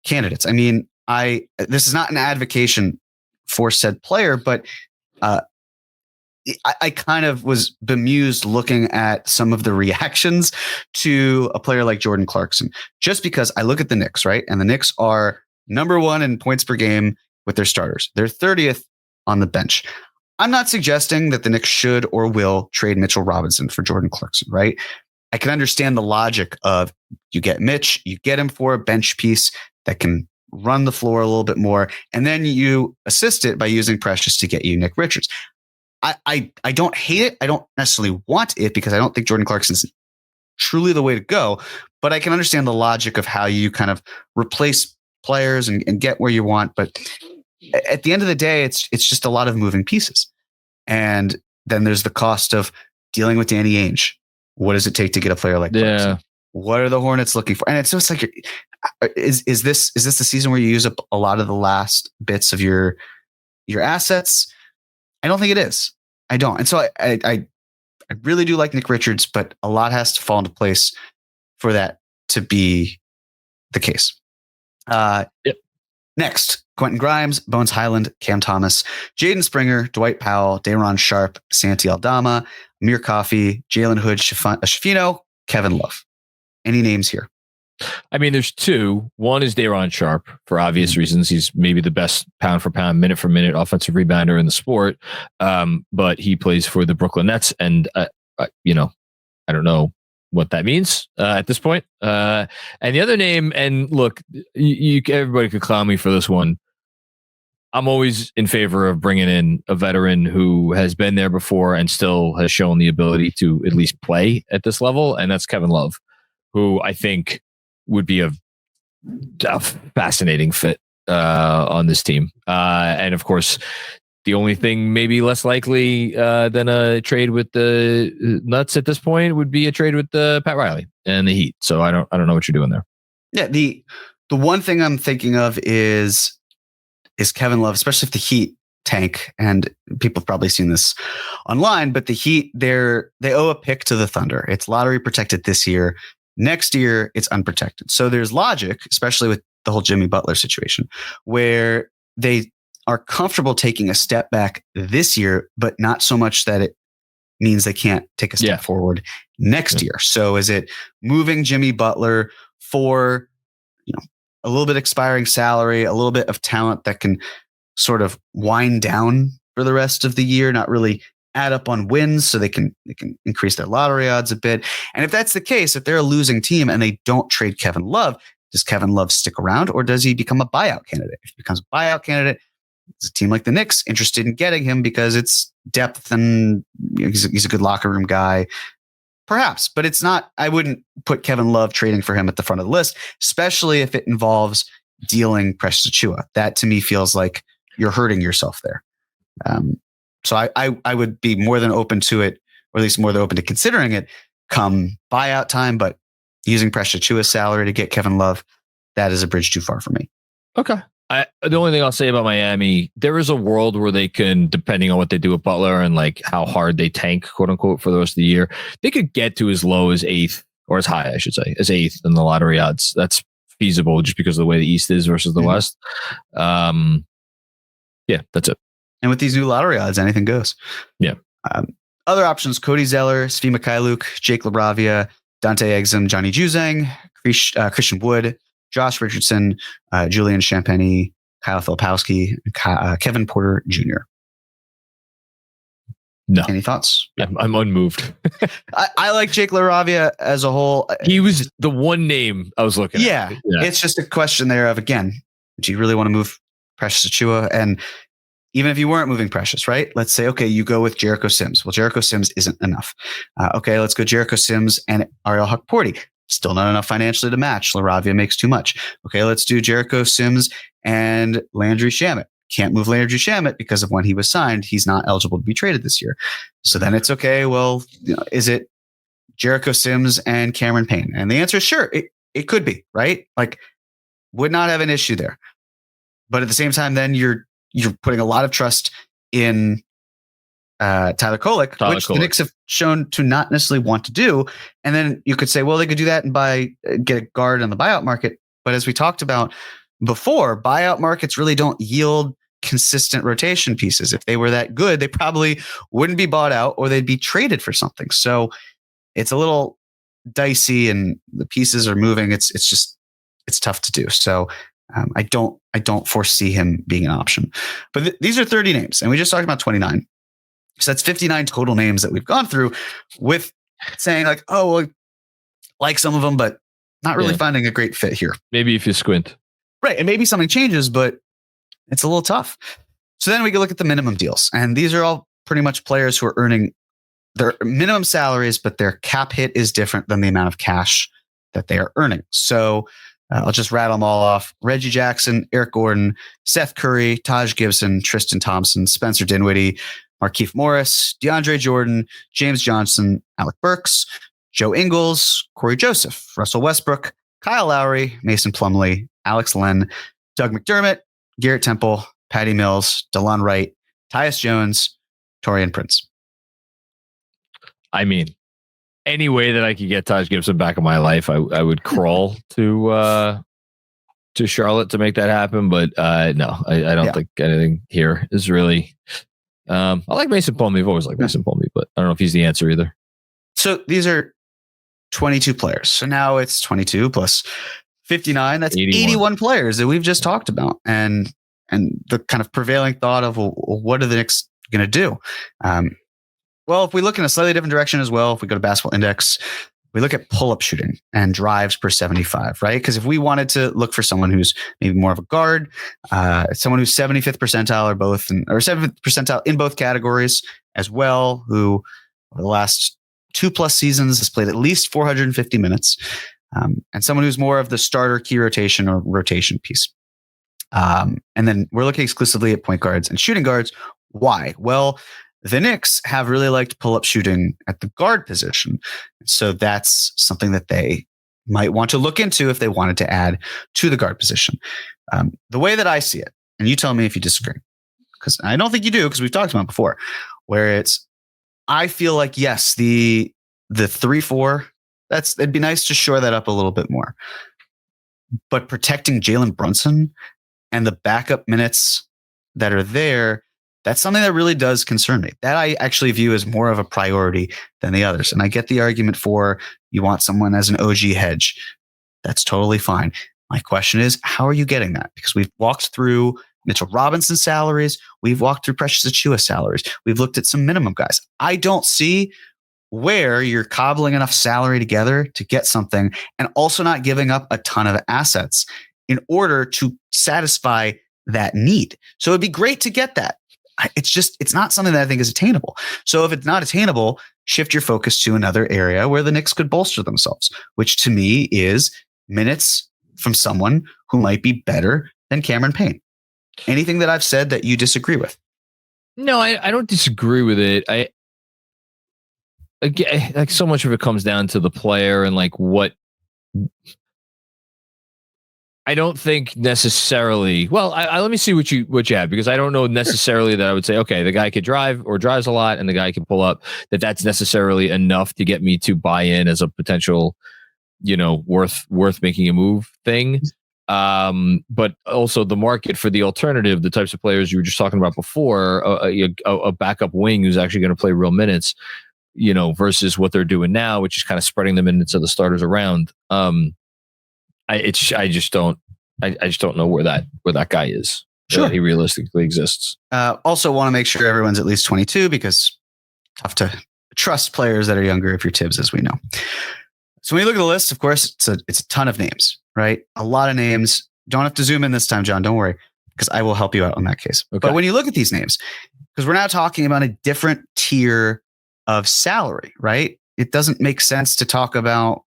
candidates. I mean, this is not an advocation for said player, but I kind of was bemused looking at some of the reactions to a player like Jordan Clarkson, just because I look at the Knicks, right? And the Knicks are number 1 in points per game with their starters. They're 30th on the bench. I'm not suggesting that the Knicks should or will trade Mitchell Robinson for Jordan Clarkson, right? I can understand the logic of you get Mitch, you get him for a bench piece that can run the floor a little bit more, and then you assist it by using Precious to get you Nick Richards. I don't hate it. I don't necessarily want it because I don't think Jordan Clarkson's truly the way to go, but I can understand the logic of how you kind of replace players and get where you want. But at the end of the day, it's just a lot of moving pieces. And then there's the cost of dealing with Danny Ainge. What does it take to get a player like Clarkson? What are the Hornets looking for? And it's just like, is this the season where you use up a lot of the last bits of your assets? I don't think it is. I don't. And so I really do like Nick Richards, but a lot has to fall into place for that to be the case. Yep. Next, Quentin Grimes, Bones Highland, Cam Thomas, Jaden Springer, Dwight Powell, Day'Ron Sharpe, Santi Aldama, Amir Coffey, Jalen Hood, Shafino, Kevin Love. Any names here? I mean, there's 2. One is Day'Ron Sharpe for obvious reasons. He's maybe the best pound for pound, minute for minute offensive rebounder in the sport. But he plays for the Brooklyn Nets, and I don't know what that means at this point. And the other name, and look, everybody could clown me for this one. I'm always in favor of bringing in a veteran who has been there before and still has shown the ability to at least play at this level, and that's Kevin Love, who I think would be a fascinating fit on this team. And of course, the only thing maybe less likely than a trade with the Nuts at this point would be a trade with the Pat Riley and the Heat. So I don't know what you're doing there. Yeah, the one thing I'm thinking of is Kevin Love, especially if the Heat tank, and people have probably seen this online, but the Heat, they owe a pick to the Thunder. It's lottery protected this year. Next year, it's unprotected. So there's logic, especially with the whole Jimmy Butler situation, where they are comfortable taking a step back this year, but not so much that it means they can't take a step forward next year. So is it moving Jimmy Butler for a little bit expiring salary, a little bit of talent that can sort of wind down for the rest of the year, not really add up on wins so they can increase their lottery odds a bit. And if that's the case, if they're a losing team and they don't trade Kevin Love, does Kevin Love stick around or does he become a buyout candidate? If he becomes a buyout candidate, is a team like the Knicks interested in getting him because it's depth and he's a good locker room guy? Perhaps, but it's not. I wouldn't put Kevin Love trading for him at the front of the list, especially if it involves dealing Precious Achiuwa. That to me feels like you're hurting yourself there. So I would be more than open to it, or at least more than open to considering it come buyout time, but using Precious Achiuwa's salary to get Kevin Love, that is a bridge too far for me. Okay. The only thing I'll say about Miami, there is a world where they can, depending on what they do with Butler and like how hard they tank, quote unquote, for the rest of the year, they could get to as low as 8th, or as high, I should say, as 8th in the lottery odds. That's feasible just because of the way the East is versus the West. Yeah, that's it. And with these new lottery odds, anything goes. Yeah. Other options: Cody Zeller, Svi Mikhailuk, Jake LaRavia, Dante Exum, Johnny Juzang, Christian Wood, Josh Richardson, Julian Champagny, Kyle Filipowski, Kevin Porter Jr. No. Any thoughts? I'm unmoved. I like Jake LaRavia as a whole. He was the one name I was looking at. Yeah. It's just a question there of, again, do you really want to move Precious Achiuwa? And even if you weren't moving Precious, right? Let's say, okay, you go with Jericho Sims. Well, Jericho Sims isn't enough. Okay, let's go Jericho Sims and Ariel Huckporty. Still not enough financially to match. LaRavia makes too much. Okay, let's do Jericho Sims and Landry Shamet. Can't move Landry Shamet because of when he was signed. He's not eligible to be traded this year. So then it's okay. Well, is it Jericho Sims and Cameron Payne? And the answer is sure. It could be, right? Like, would not have an issue there. But at the same time, then you're putting a lot of trust in Tyler Kolek, the Knicks have shown to not necessarily want to do. And then you could say, well, they could do that and get a guard on the buyout market. But as we talked about before, buyout markets really don't yield consistent rotation pieces. If they were that good, they probably wouldn't be bought out or they'd be traded for something. So it's a little dicey and the pieces are moving. It's tough to do. So I don't foresee him being an option. But these are 30 names, and we just talked about 29. So that's 59 total names that we've gone through with saying like, oh, well, like some of them, but not really finding a great fit here. Maybe if you squint. Right. And maybe something changes, but it's a little tough. So then we can look at the minimum deals. And these are all pretty much players who are earning their minimum salaries, but their cap hit is different than the amount of cash that they are earning. So I'll just rattle them all off. Reggie Jackson, Eric Gordon, Seth Curry, Taj Gibson, Tristan Thompson, Spencer Dinwiddie, Markieff Morris, DeAndre Jordan, James Johnson, Alec Burks, Joe Ingles, Corey Joseph, Russell Westbrook, Kyle Lowry, Mason Plumlee, Alex Len, Doug McDermott, Garrett Temple, Patty Mills, DeLon Wright, Tyus Jones, Taurean Prince. I mean, any way that I could get Taj Gibson back in my life, I would crawl to Charlotte to make that happen. But no, I don't think anything here is really. I like Mason Plumlee. I've always liked Mason Plumlee, but I don't know if he's the answer either. So these are 22 players. So now it's 22 plus 59. That's 81 players that we've just talked about. And the kind of prevailing thought of, well, what are the Knicks going to do? Well, if we look in a slightly different direction as well, if we go to Basketball Index, we look at pull-up shooting and drives per 75, right? Because if we wanted to look for someone who's maybe more of a guard, someone who's 75th percentile or both, or 7th percentile in both categories as well, who over the last 2+ seasons has played at least 450 minutes, and someone who's more of the starter key rotation or rotation piece. And then we're looking exclusively at point guards and shooting guards. Why? Well, the Knicks have really liked pull-up shooting at the guard position. So that's something that they might want to look into if they wanted to add to the guard position. The way that I see it, and you tell me if you disagree, because I don't think you do, because we've talked about it before, where I feel like, yes, the 3-4, it'd be nice to shore that up a little bit more. But protecting Jalen Brunson and the backup minutes that are there, that's something that really does concern me. That I actually view as more of a priority than the others. And I get the argument for you want someone as an OG hedge. That's totally fine. My question is, how are you getting that? Because we've walked through Mitchell Robinson's salaries. We've walked through Precious Achiuwa salaries. We've looked at some minimum guys. I don't see where you're cobbling enough salary together to get something and also not giving up a ton of assets in order to satisfy that need. So it'd be great to get that. It's not something that I think is attainable. So if it's not attainable, shift your focus to another area where the Knicks could bolster themselves, which to me is minutes from someone who might be better than Cameron Payne. Anything that I've said that you disagree with? No, I don't disagree with it. Again, like so much of it comes down to the player and like what. I don't think necessarily. Well, let me see what you have, because I don't know necessarily that I would say, okay, the guy could drive or drives a lot, and the guy can pull up. That's necessarily enough to get me to buy in as a potential, worth making a move thing. But also the market for the alternative, the types of players you were just talking about before, a backup wing who's actually going to play real minutes, versus what they're doing now, which is kind of spreading the minutes of the starters around. I just don't know where that guy is. Sure, he realistically exists. Also want to make sure everyone's at least 22, because tough to trust players that are younger if you're Tibbs, as we know. So when you look at the list, of course, it's a ton of names, right? A lot of names. Don't have to zoom in this time, John. Don't worry, because I will help you out on that case. Okay. But when you look at these names, because we're now talking about a different tier of salary, right? It doesn't make sense to talk about,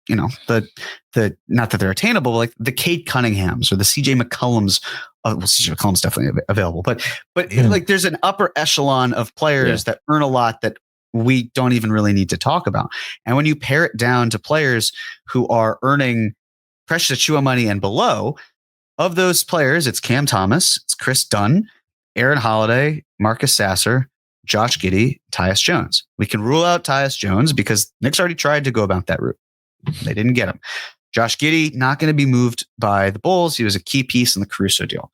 the not that they're attainable, like the Cade Cunninghams or the CJ McCollums. CJ McCollum's definitely available, but like there's an upper echelon of players that earn a lot that we don't even really need to talk about. And when you pare it down to players who are earning Precious Achiuwa money and below, of those players, it's Cam Thomas, it's Chris Dunn, Aaron Holiday, Marcus Sasser, Josh Giddey, Tyus Jones. We can rule out Tyus Jones because Knicks already tried to go about that route. They didn't get him. Josh Giddey, not going to be moved by the Bulls. He was a key piece in the Caruso deal.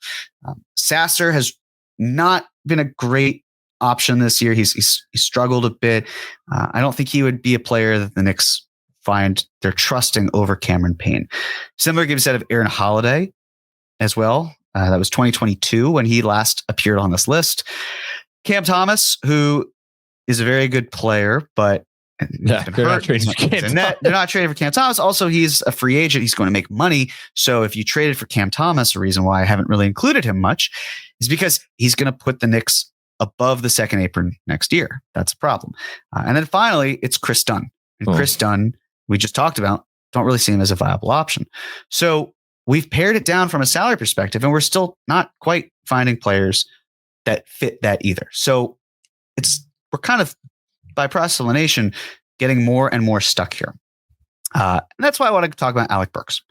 Sasser has not been a great option this year. He's struggled a bit. I don't think he would be a player that the Knicks find they're trusting over Cameron Payne. Similar can be said of Aaron Holiday as well. That was 2022 when he last appeared on this list. Cam Thomas, who is a very good player, but they're not trading for Cam Thomas. Also, he's a free agent. He's going to make money. So if you traded for Cam Thomas, a reason why I haven't really included him much is because he's going to put the Knicks above the second apron next year. That's a problem. And then finally, it's Chris Dunn. And Chris Dunn, we just talked about, don't really see him as a viable option. So we've pared it down from a salary perspective, and we're still not quite finding players that fit that either. So we're kind of, by process of elimination, getting more and more stuck here. And that's why I want to talk about Alec Burks.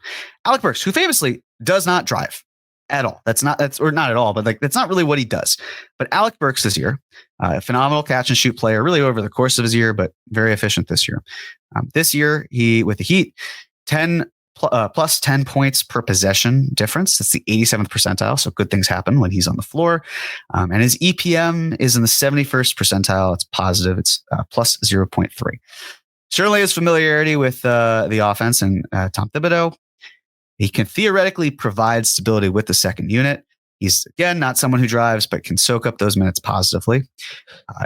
Alec Burks, who famously does not drive at all. That's not at all, but that's not really what he does. But Alec Burks this year, a phenomenal catch and shoot player, really over the course of his year, but very efficient this year. This year, he, with the Heat, plus 10 points per possession difference. That's the 87th percentile. So good things happen when he's on the floor. And his EPM is in the 71st percentile. It's positive. It's plus 0.3. Certainly his familiarity with the offense and Tom Thibodeau. He can theoretically provide stability with the second unit. He's, again, not someone who drives, but can soak up those minutes positively.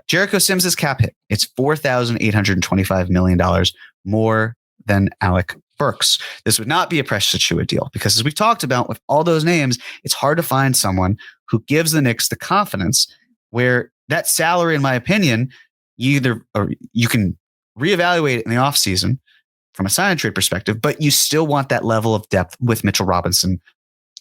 Jericho Sims' cap hit. It's $4,825 million more than Alec Burks. This would not be a Precious Achiuwa deal because, as we've talked about with all those names, it's hard to find someone who gives the Knicks the confidence where that salary, in my opinion, you can reevaluate it in the offseason from a sign and trade perspective, but you still want that level of depth with Mitchell Robinson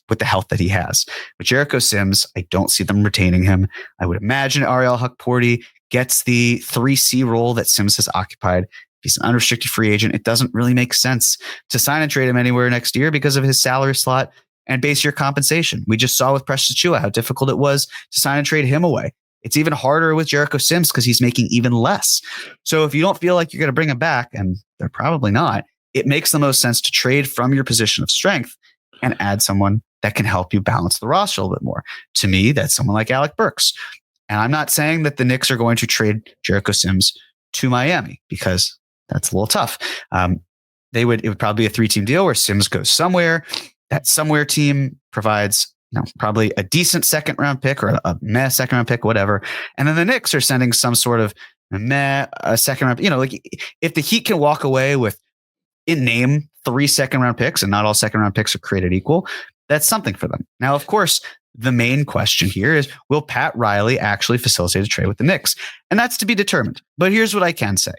with the health that he has. With Jericho Sims, I don't see them retaining him. I would imagine Ariel Hukporti gets the 3C role that Sims has occupied. If he's an unrestricted free agent, it doesn't really make sense to sign and trade him anywhere next year because of his salary slot and base year compensation. We just saw with Precious Achiuwa how difficult it was to sign and trade him away. It's even harder with Jericho Sims because he's making even less. So if you don't feel like you're going to bring him back, and they're probably not, it makes the most sense to trade from your position of strength and add someone that can help you balance the roster a little bit more. To me, that's someone like Alec Burks. And I'm not saying that the Knicks are going to trade Jericho Sims to Miami because that's a little tough. It would probably be a 3-team deal where Sims goes somewhere. That somewhere team provides probably a decent second round pick or a meh second round pick, whatever. And then the Knicks are sending some sort of a second round, like if the Heat can walk away with in name 3 second round picks, and not all second round picks are created equal, that's something for them. Now, of course, the main question here is, will Pat Riley actually facilitate a trade with the Knicks? And that's to be determined. But here's what I can say.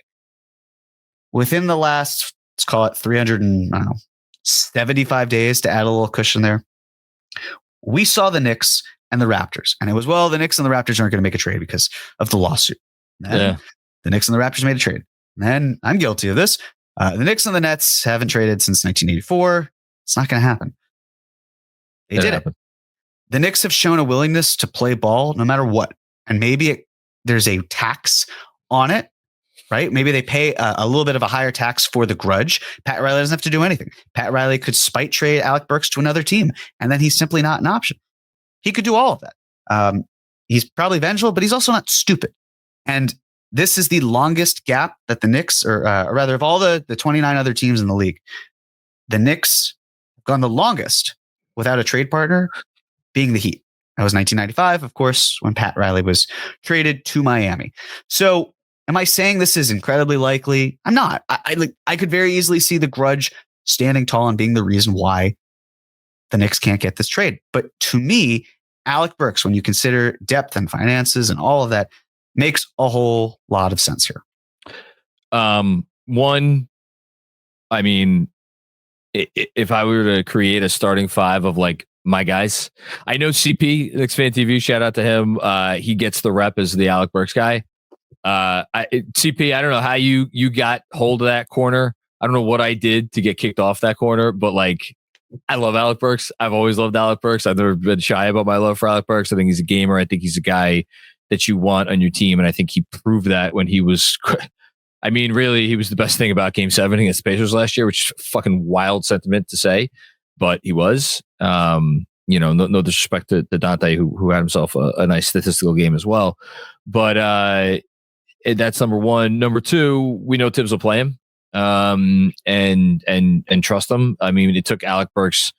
Within the last, let's call it 375 days to add a little cushion there, we saw the Knicks and the Raptors. And it was, the Knicks and the Raptors aren't going to make a trade because of the lawsuit. The Knicks and the Raptors made a trade. And then I'm guilty of this. The Knicks and the Nets haven't traded since 1984. It's not going to happen. They did it. The Knicks have shown a willingness to play ball no matter what. And maybe there's a tax on it, right? Maybe they pay a little bit of a higher tax for the grudge. Pat Riley doesn't have to do anything. Pat Riley could spite trade Alec Burks to another team, and then he's simply not an option. He could do all of that. He's probably vengeful, but he's also not stupid. And this is the longest gap that the Knicks, or rather of all the 29 other teams in the league, the Knicks have gone the longest without a trade partner, being the Heat. That was 1995, of course, when Pat Riley was traded to Miami. So Am I saying this is incredibly likely? I'm not. I could very easily see the grudge standing tall and being the reason why the Knicks can't get this trade. But to me, Alec Burks, when you consider depth and finances and all of that, makes a whole lot of sense here. One, I mean, if I were to create a starting five of like my guys, I know CP, Knicks Fan TV, shout out to him. He gets the rep as the Alec Burks guy. CP, I don't know how you got hold of that corner. I don't know what I did to get kicked off that corner, but like, I love Alec Burks. I've always loved Alec Burks. I've never been shy about my love for Alec Burks. I think he's a gamer. I think he's a guy that you want on your team. And I think he proved that when he was, I mean, really, he was the best thing about Game 7 against the Pacers last year, which is fucking wild sentiment to say, but he was. No disrespect to Dante, who had himself a nice statistical game as well. But that's number one. Number two, we know Tibbs will play him. And trust them. I mean, it took Alec Burks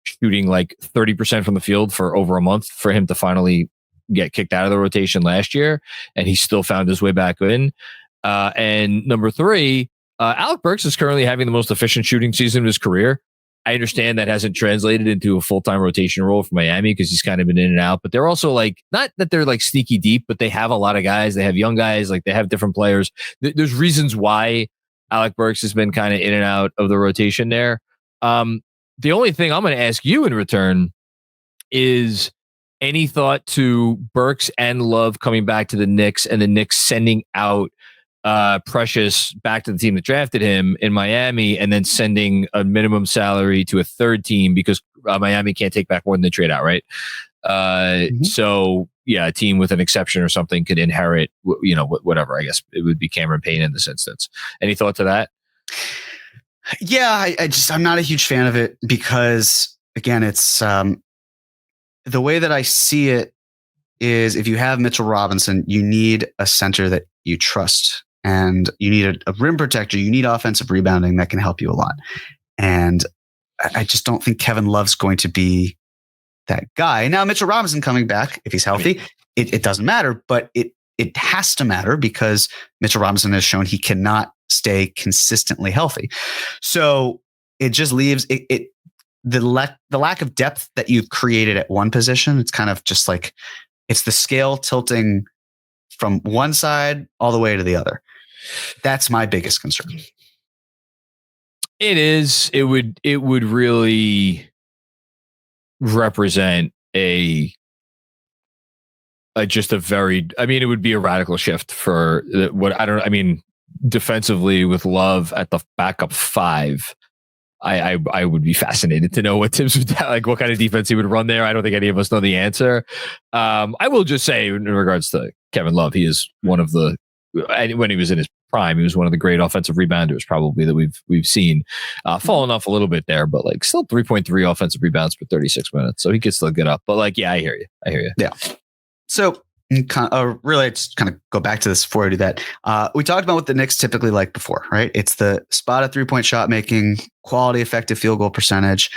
shooting like 30% from the field for over a month for him to finally get kicked out of the rotation last year, and he still found his way back in. And number three, Alec Burks is currently having the most efficient shooting season of his career. I understand that hasn't translated into a full-time rotation role for Miami because he's kind of been in and out, but they're also like, not that they're like sneaky deep, but they have a lot of guys. They have young guys, like they have different players. There's reasons why Alec Burks has been kind of in and out of the rotation there. The only thing I'm going to ask you in return is any thought to Burks and Love coming back to the Knicks and the Knicks sending out Precious back to the team that drafted him in Miami and then sending a minimum salary to a third team because Miami can't take back more than they trade out, right? So yeah, a team with an exception or something could inherit, whatever. I guess it would be Cameron Payne in this instance. Any thought to that? Yeah, I'm not a huge fan of it because again, it's the way that I see it is if you have Mitchell Robinson, you need a center that you trust and you need a rim protector. You need offensive rebounding that can help you a lot. And I just don't think Kevin Love's going to be that guy. Now, Mitchell Robinson coming back, if he's healthy, it doesn't matter, but it has to matter because Mitchell Robinson has shown he cannot stay consistently healthy. So it just leaves the lack of depth that you've created at one position. It's kind of just like, it's the scale tilting from one side all the way to the other. That's my biggest concern. It is. It would really represent it would be a radical shift for defensively with Love at the backup five. I would be fascinated to know what Tibbs would like, what kind of defense he would run there. I don't think any of us know the answer. I will just say in regards to Kevin Love, he is one of the, when he was in his prime, he was one of the great offensive rebounders probably that we've seen. Fallen off a little bit there, but like still 3.3 offensive rebounds per 36 minutes. So he could still get up. But like, yeah, I hear you. Yeah. So really, just kind of go back to this before I do that. We talked about what the Knicks typically like before, right? It's the spot at 3-point shot making, quality, effective field goal percentage,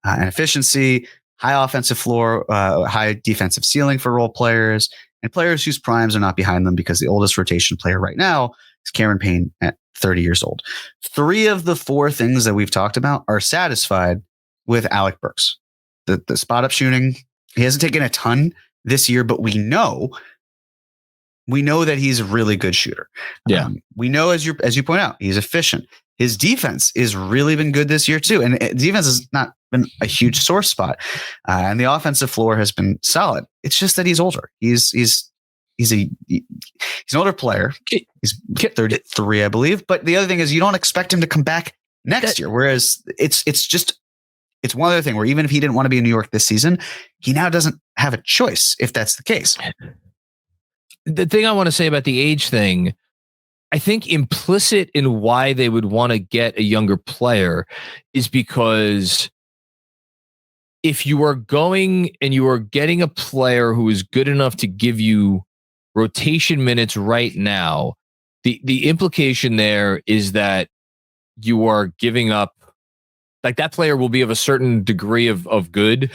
and efficiency, high offensive floor, high defensive ceiling for role players, and players whose primes are not behind them because the oldest rotation player right now is Cameron Payne at 30 years old. 3 of the 4 things that we've talked about are satisfied with Alec Burks. The spot up shooting, he hasn't taken a ton this year, but we know that he's a really good shooter. Yeah. We know, as you point out, he's efficient. His defense has really been good this year too. And defense has not been a huge sore spot. And the offensive floor has been solid. It's just that he's older. He's an older player. He's 33, I believe. But the other thing is you don't expect him to come back next year. Whereas it's one other thing where even if he didn't want to be in New York this season, he now doesn't have a choice if that's the case. The thing I want to say about the age thing, I think implicit in why they would want to get a younger player is because if you are going and you are getting a player who is good enough to give you rotation minutes right now, the implication there is that you are giving up, like that player will be of a certain degree of good.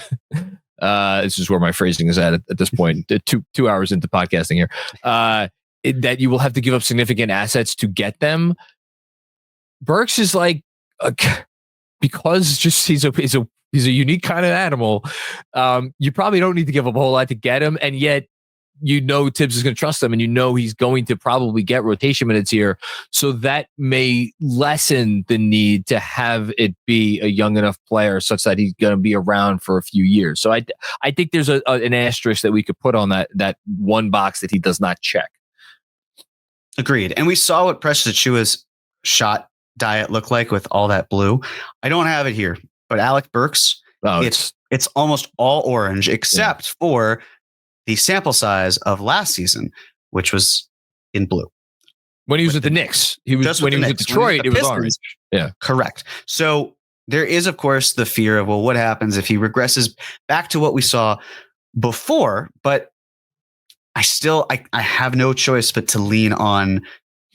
This is where my phrasing is at this point, 2 hours into podcasting here. that you will have to give up significant assets to get them. Burks is like, because just he's a unique kind of animal. You probably don't need to give up a whole lot to get him, and yet Tibbs is going to trust him, and he's going to probably get rotation minutes here. So that may lessen the need to have it be a young enough player such that he's going to be around for a few years. So I think there's an asterisk that we could put on that one box that he does not check. Agreed. And we saw what Precious Achiuwa's shot diet looked like with all that blue. I don't have it here, but Alec Burks, it's almost all orange except for the sample size of last season, which was in blue. When he was at the Knicks, when he was with Detroit, it was orange. Yeah, correct. So there is, of course, the fear of, well, what happens if he regresses back to what we saw before? But I have no choice but to lean on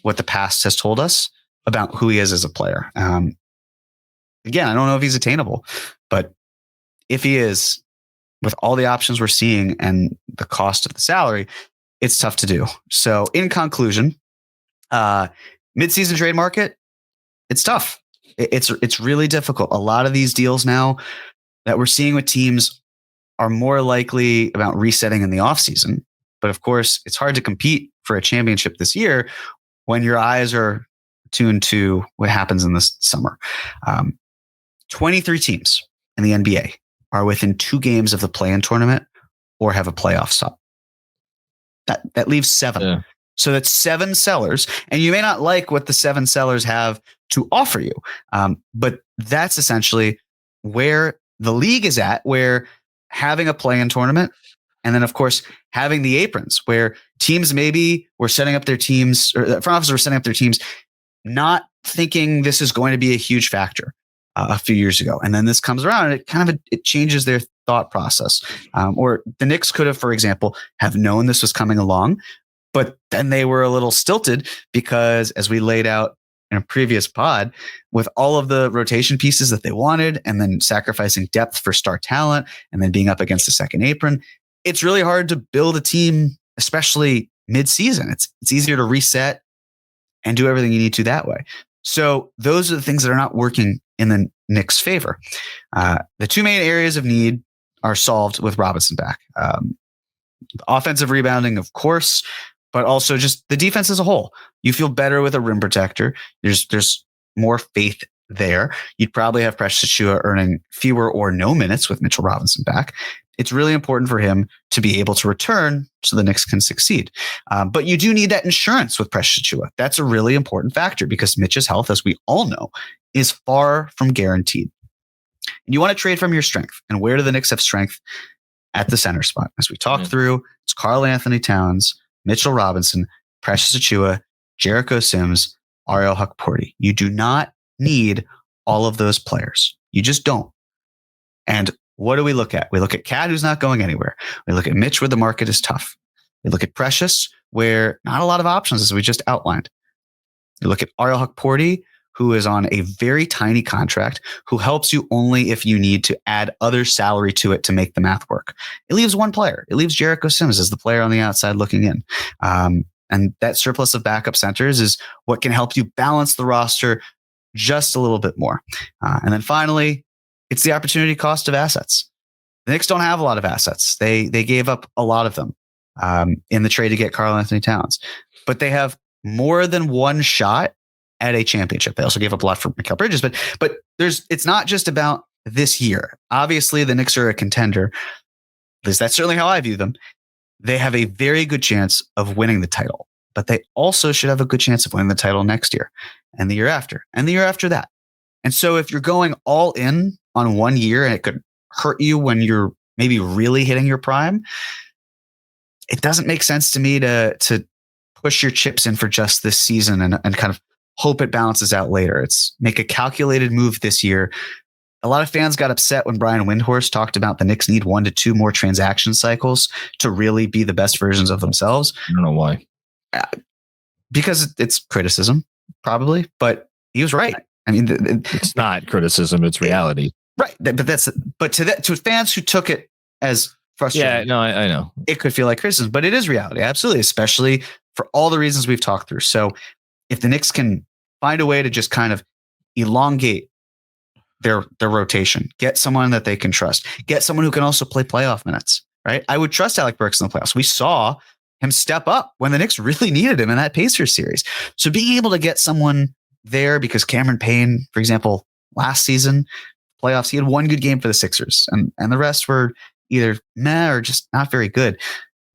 what the past has told us about who he is as a player. Again, I don't know if he's attainable, but if he is, with all the options we're seeing and the cost of the salary, it's tough to do. So in conclusion, mid-season trade market, it's tough. It's really difficult. A lot of these deals now that we're seeing with teams are more likely about resetting in the offseason. But of course, it's hard to compete for a championship this year when your eyes are tuned to what happens in this summer. 23 teams in the NBA are within 2 games of the play-in tournament or have a playoff stop. That leaves 7. Yeah. So that's 7 sellers. And you may not like what the 7 sellers have to offer you. But that's essentially where the league is at, where having a play-in tournament, and then, of course, having the aprons, where teams maybe were setting up their teams, or the front office were setting up their teams, not thinking this is going to be a huge factor a few years ago. And then this comes around and it changes their thought process. Or the Knicks could have, for example, have known this was coming along, but then they were a little stilted because, as we laid out in a previous pod, with all of the rotation pieces that they wanted and then sacrificing depth for star talent and then being up against the second apron, it's really hard to build a team, especially mid-season. It's easier to reset and do everything you need to that way. So those are the things that are not working in the Knicks' favor. The 2 main areas of need are solved with Robinson back. Offensive rebounding, of course, but also just the defense as a whole. You feel better with a rim protector. There's more faith there. You'd probably have Precious Achiuwa earning fewer or no minutes with Mitchell Robinson back. It's really important for him to be able to return so the Knicks can succeed. But you do need that insurance with Precious Achiuwa. That's a really important factor because Mitch's health, as we all know, is far from guaranteed. And you want to trade from your strength. And where do the Knicks have strength? At the center spot. As we talked through, it's Karl-Anthony Towns, Mitchell Robinson, Precious Achiuwa, Jericho Sims, Ariel Hukporti. You do not need all of those players. You just don't. And what do we look at? We look at Cat, who's not going anywhere. We look at Mitch, where the market is tough. We look at Precious, where not a lot of options, as we just outlined. We look at Ariel Hukporti, who is on a very tiny contract, who helps you only if you need to add other salary to it to make the math work. It leaves one player. It leaves Jericho Sims as the player on the outside looking in. And that surplus of backup centers is what can help you balance the roster just a little bit more. And then finally, it's the opportunity cost of assets. The Knicks don't have a lot of assets. They gave up a lot of them in the trade to get Karl-Anthony Towns, but they have more than one shot at a championship. They also gave up a lot for Mikal Bridges, but it's not just about this year. Obviously, the Knicks are a contender. At least that's certainly how I view them. They have a very good chance of winning the title, but they also should have a good chance of winning the title next year and the year after and the year after that. And so if you're going all in on 1 year and it could hurt you when you're maybe really hitting your prime, it doesn't make sense to me to push your chips in for just this season and kind of hope it balances out later. It's make a calculated move this year. A lot of fans got upset when Brian Windhorst talked about the Knicks need 1 to 2 more transaction cycles to really be the best versions of themselves. I don't know why. Because it's criticism, probably, but he was right. I mean, it's not criticism; it's reality. Right, but to fans who took it as frustrating. Yeah, no, I know. It could feel like criticism, but it is reality. Absolutely. Especially for all the reasons we've talked through. So if the Knicks can find a way to just kind of elongate their rotation, get someone that they can trust, get someone who can also play playoff minutes, right? I would trust Alec Burks in the playoffs. We saw him step up when the Knicks really needed him in that Pacers series. So being able to get someone there, because Cameron Payne, for example, last season, playoffs, he had one good game for the Sixers and the rest were either meh or just not very good.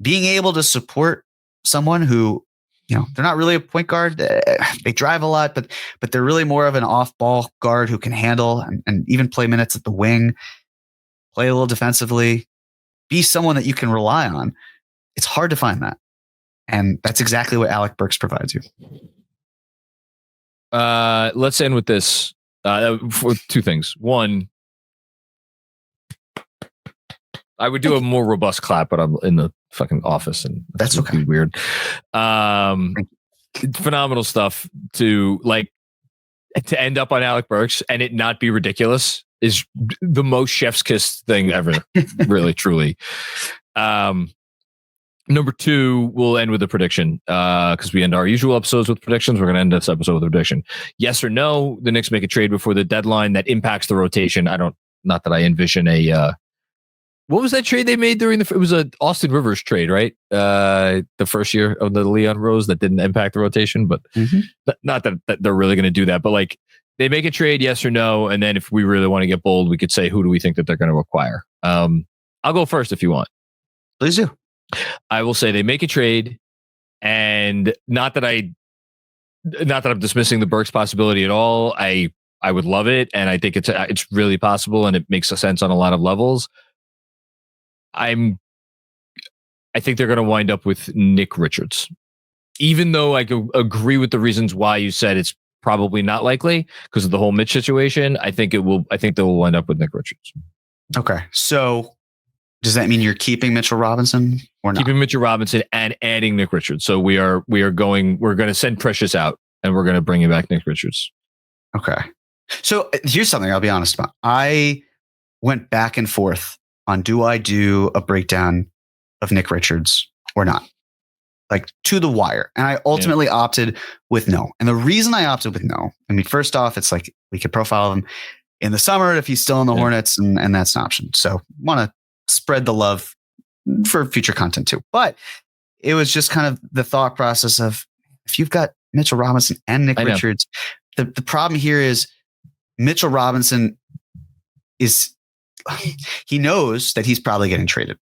Being able to support someone who, they're not really a point guard. They drive a lot, but they're really more of an off-ball guard who can handle and even play minutes at the wing, play a little defensively, be someone that you can rely on. It's hard to find that. And that's exactly what Alec Burks provides you. Let's end with this. For two things. One, I would do a more robust clap, but I'm in the fucking office and that's okay. Weird. Phenomenal stuff to end up on Alec Burks and it not be ridiculous is the most chef's kiss thing ever. Really, truly. Number two, we'll end with a prediction because we end our usual episodes with predictions. We're going to end this episode with a prediction. Yes or no, the Knicks make a trade before the deadline that impacts the rotation. Not that I envision what was that trade they made during it was a Austin Rivers trade, right? The first year of the Leon Rose that didn't impact the rotation, but not that they're really going to do that. But they make a trade, yes or no. And then if we really want to get bold, we could say, who do we think that they're going to acquire? I'll go first if you want. Please do. I will say they make a trade, and not that I'm dismissing the Burks possibility at all. I would love it, and I think it's really possible, and it makes sense on a lot of levels. I think they're going to wind up with Nick Richards, even though I could agree with the reasons why you said it's probably not likely because of the whole Mitch situation. I think they will wind up with Nick Richards. Okay, so. Does that mean you're keeping Mitchell Robinson or not? Keeping Mitchell Robinson and adding Nick Richards. So we're going to send Precious out and we're going to bring back Nick Richards. Okay. So here's something I'll be honest about. I went back and forth on do I do a breakdown of Nick Richards or not? To the wire. And I ultimately opted with no. And the reason I opted with no, first off, it's we could profile him in the summer if he's still in the Hornets and that's an option. So want to spread the love for future content too. But it was just kind of the thought process of if you've got Mitchell Robinson and Nick Richards, the problem here is Mitchell Robinson he knows that he's probably getting traded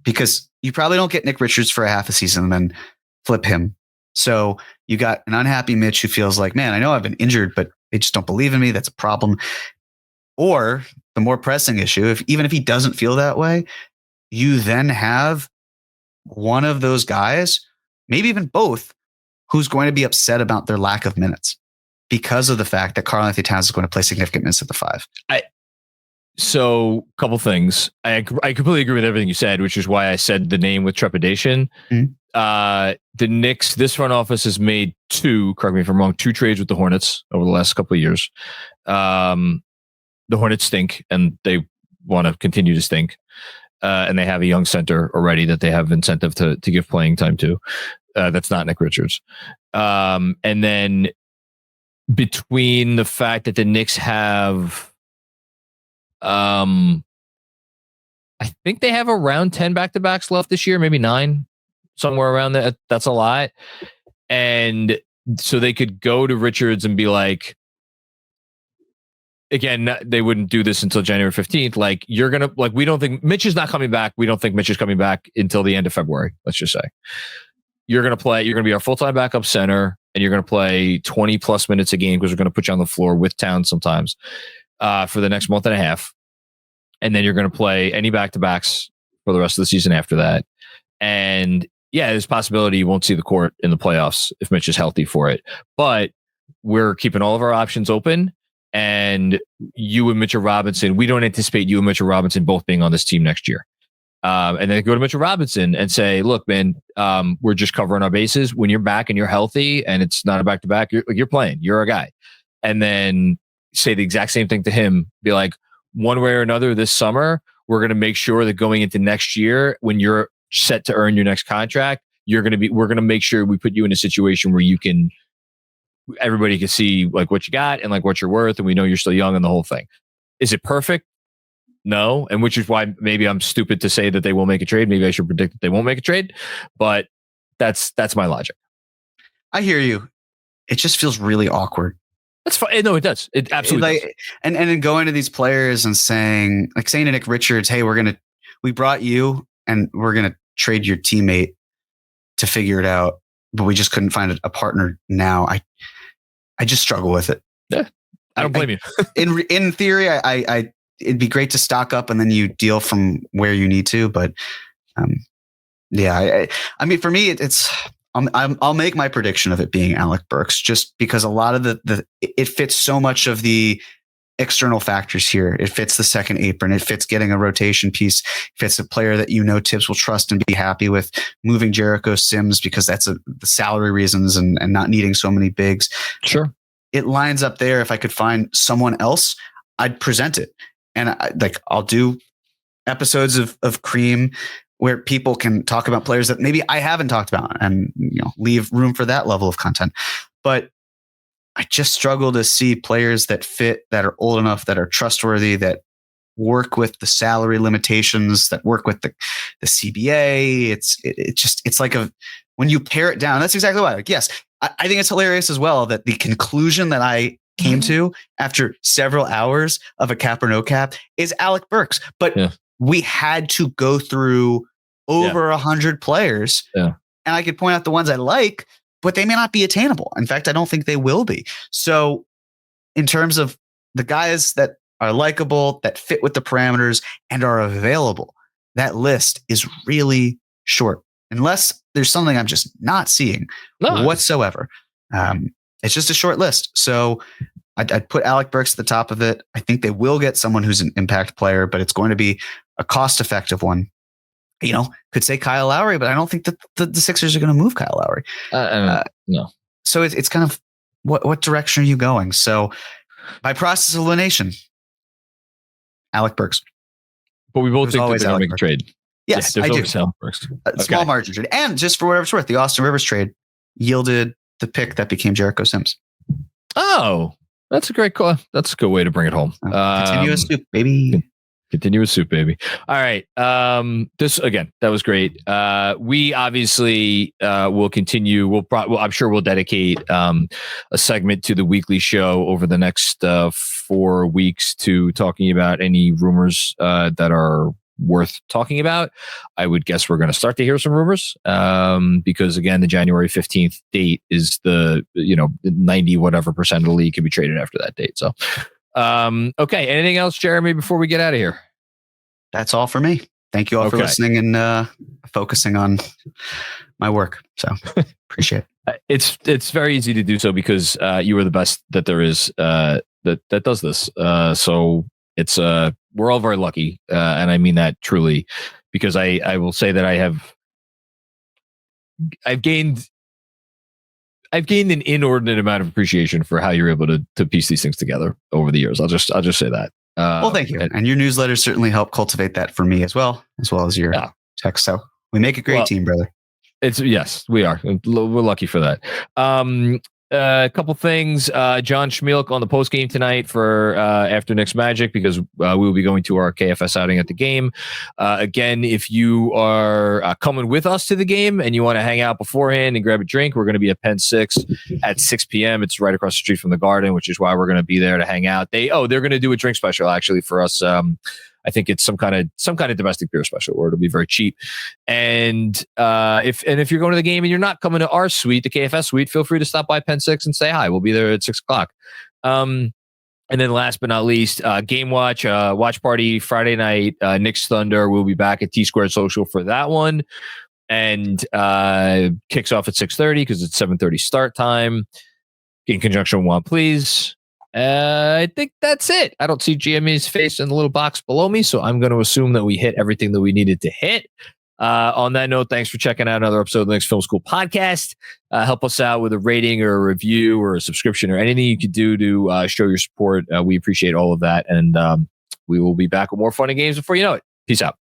because you probably don't get Nick Richards for a half a season and then flip him. So you got an unhappy Mitch who feels like, man, I know I've been injured, but they just don't believe in me. That's a problem. Or the more pressing issue, even if he doesn't feel that way, you then have one of those guys, maybe even both, who's going to be upset about their lack of minutes because of the fact that Karl-Anthony Towns is going to play significant minutes at the 5. So a couple things. I completely agree with everything you said, which is why I said the name with trepidation. The Knicks, this front office has made correct me if I'm wrong, 2 trades with the Hornets over the last couple of years. The Hornets stink and they want to continue to stink. And they have a young center already that they have incentive to give playing time to. That's not Nick Richards. And then between the fact that the Knicks have, I think they have around 10 back-to-backs left this year, maybe 9, somewhere around there. That's a lot. And so they could go to Richards and be like, again, they wouldn't do this until January 15th. We don't think Mitch is not coming back. We don't think Mitch is coming back until the end of February. Let's just say you're going to be our full-time backup center and you're going to play 20 plus minutes a game because we're going to put you on the floor with Towns sometimes for the next month and a half. And then you're going to play any back-to-backs for the rest of the season after that. And there's a possibility you won't see the court in the playoffs if Mitch is healthy for it, but we're keeping all of our options open. And you and Mitchell Robinson, we don't anticipate you and Mitchell Robinson both being on this team next year. And then go to Mitchell Robinson and say, look, man, we're just covering our bases. When you're back and you're healthy and it's not a back-to-back, you're playing. You're a guy. And then say the exact same thing to him. Be like, one way or another this summer, we're going to make sure that going into next year, when you're set to earn your next contract, we're going to make sure we put you in a situation where everybody can see like what you got and like what you're worth. And we know you're still young and the whole thing. Is it perfect? No. And which is why maybe I'm stupid to say that they will make a trade. Maybe I should predict that they won't make a trade, but that's my logic. I hear you. It just feels really awkward. That's fine. No, it does. It absolutely does. And then going to these players and saying to Nick Richards, hey, we brought you and we're going to trade your teammate to figure it out, but we just couldn't find a partner now. I just struggle with it. Yeah. I don't blame you. In theory, it'd be great to stock up and then you deal from where you need to. But I mean, for me, I'll make my prediction of it being Alec Burks, just because a lot of it fits so much of the external factors here. It fits the second apron. It fits getting a rotation piece. It fits a player that Tibbs will trust and be happy with. Moving Jericho Sims because that's the salary reasons and not needing so many bigs. Sure. It lines up there. If I could find someone else, I'd present it. And I'll do episodes of Cream where people can talk about players that maybe I haven't talked about and leave room for that level of content. But I just struggle to see players that fit, that are old enough, that are trustworthy, that work with the salary limitations, that work with the CBA. It's like when you pare it down, that's exactly why. Yes, I think it's hilarious as well that the conclusion that I came to after several hours of a cap or no cap is Alec Burks. But we had to go through over 100 players. Yeah. And I could point out the ones I like, but they may not be attainable. In fact, I don't think they will be. So in terms of the guys that are likable, that fit with the parameters and are available, that list is really short. Unless there's something I'm just not seeing whatsoever. It's just a short list. So I'd put Alec Burks at the top of it. I think they will get someone who's an impact player, but it's going to be a cost-effective one. Could say Kyle Lowry, but I don't think that the Sixers are going to move Kyle Lowry. No. So it's kind of what direction are you going? So by process of elimination, Alec Burks. But we both think they're going to make a trade. Yes, I do. Small margin trade. And just for whatever it's worth, the Austin Rivers trade yielded the pick that became Jericho Sims. Oh, that's a great call. That's a good way to bring it home. Continuous soup, baby. Continuous soup, baby. All right. That was great. We obviously will continue. I'm sure we'll dedicate a segment to the weekly show over the next 4 weeks to talking about any rumors that are worth talking about. I would guess we're going to start to hear some rumors because again, the January 15th date is the 90 whatever % of the league can be traded after that date. So, okay. Anything else, Jeremy, before we get out of here? That's all for me. Thank you all for listening and focusing on my work. So appreciate it. It's very easy to do so because you are the best that there is that does this. So it's we're all very lucky, and I mean that truly, because I will say that I've gained an inordinate amount of appreciation for how you're able to piece these things together over the years. I'll just say that. Well, thank you. And your newsletters certainly help cultivate that for me as well as your text. So we make a great team, brother. Yes, we are. We're lucky for that. A couple things. John Schmeelk on the post game tonight for after Knicks Magic, because we will be going to our KFS outing at the game. Again, if you are coming with us to the game and you want to hang out beforehand and grab a drink, we're going to be at Penn 6 at 6 p.m. It's right across the street from the Garden, which is why we're going to be there to hang out. They're going to do a drink special actually for us. I think it's some kind of domestic beer special, or it'll be very cheap. And if you're going to the game and you're not coming to our suite, the KFS suite, feel free to stop by Penn 6 and say hi. We'll be there at 6:00. And then last but not least, game watch party Friday night, Knicks Thunder. We'll be back at T-Squared Social for that one, and kicks off at 6:30 because it's 7:30 start time. In conjunction with One Please. I think that's it. I don't see GME's face in the little box below me, so I'm going to assume that we hit everything that we needed to hit. On that note, thanks for checking out another episode of the Knicks Film School Podcast. Help us out with a rating or a review or a subscription or anything you could do to show your support. We appreciate all of that, and we will be back with more fun and games before you know it. Peace out.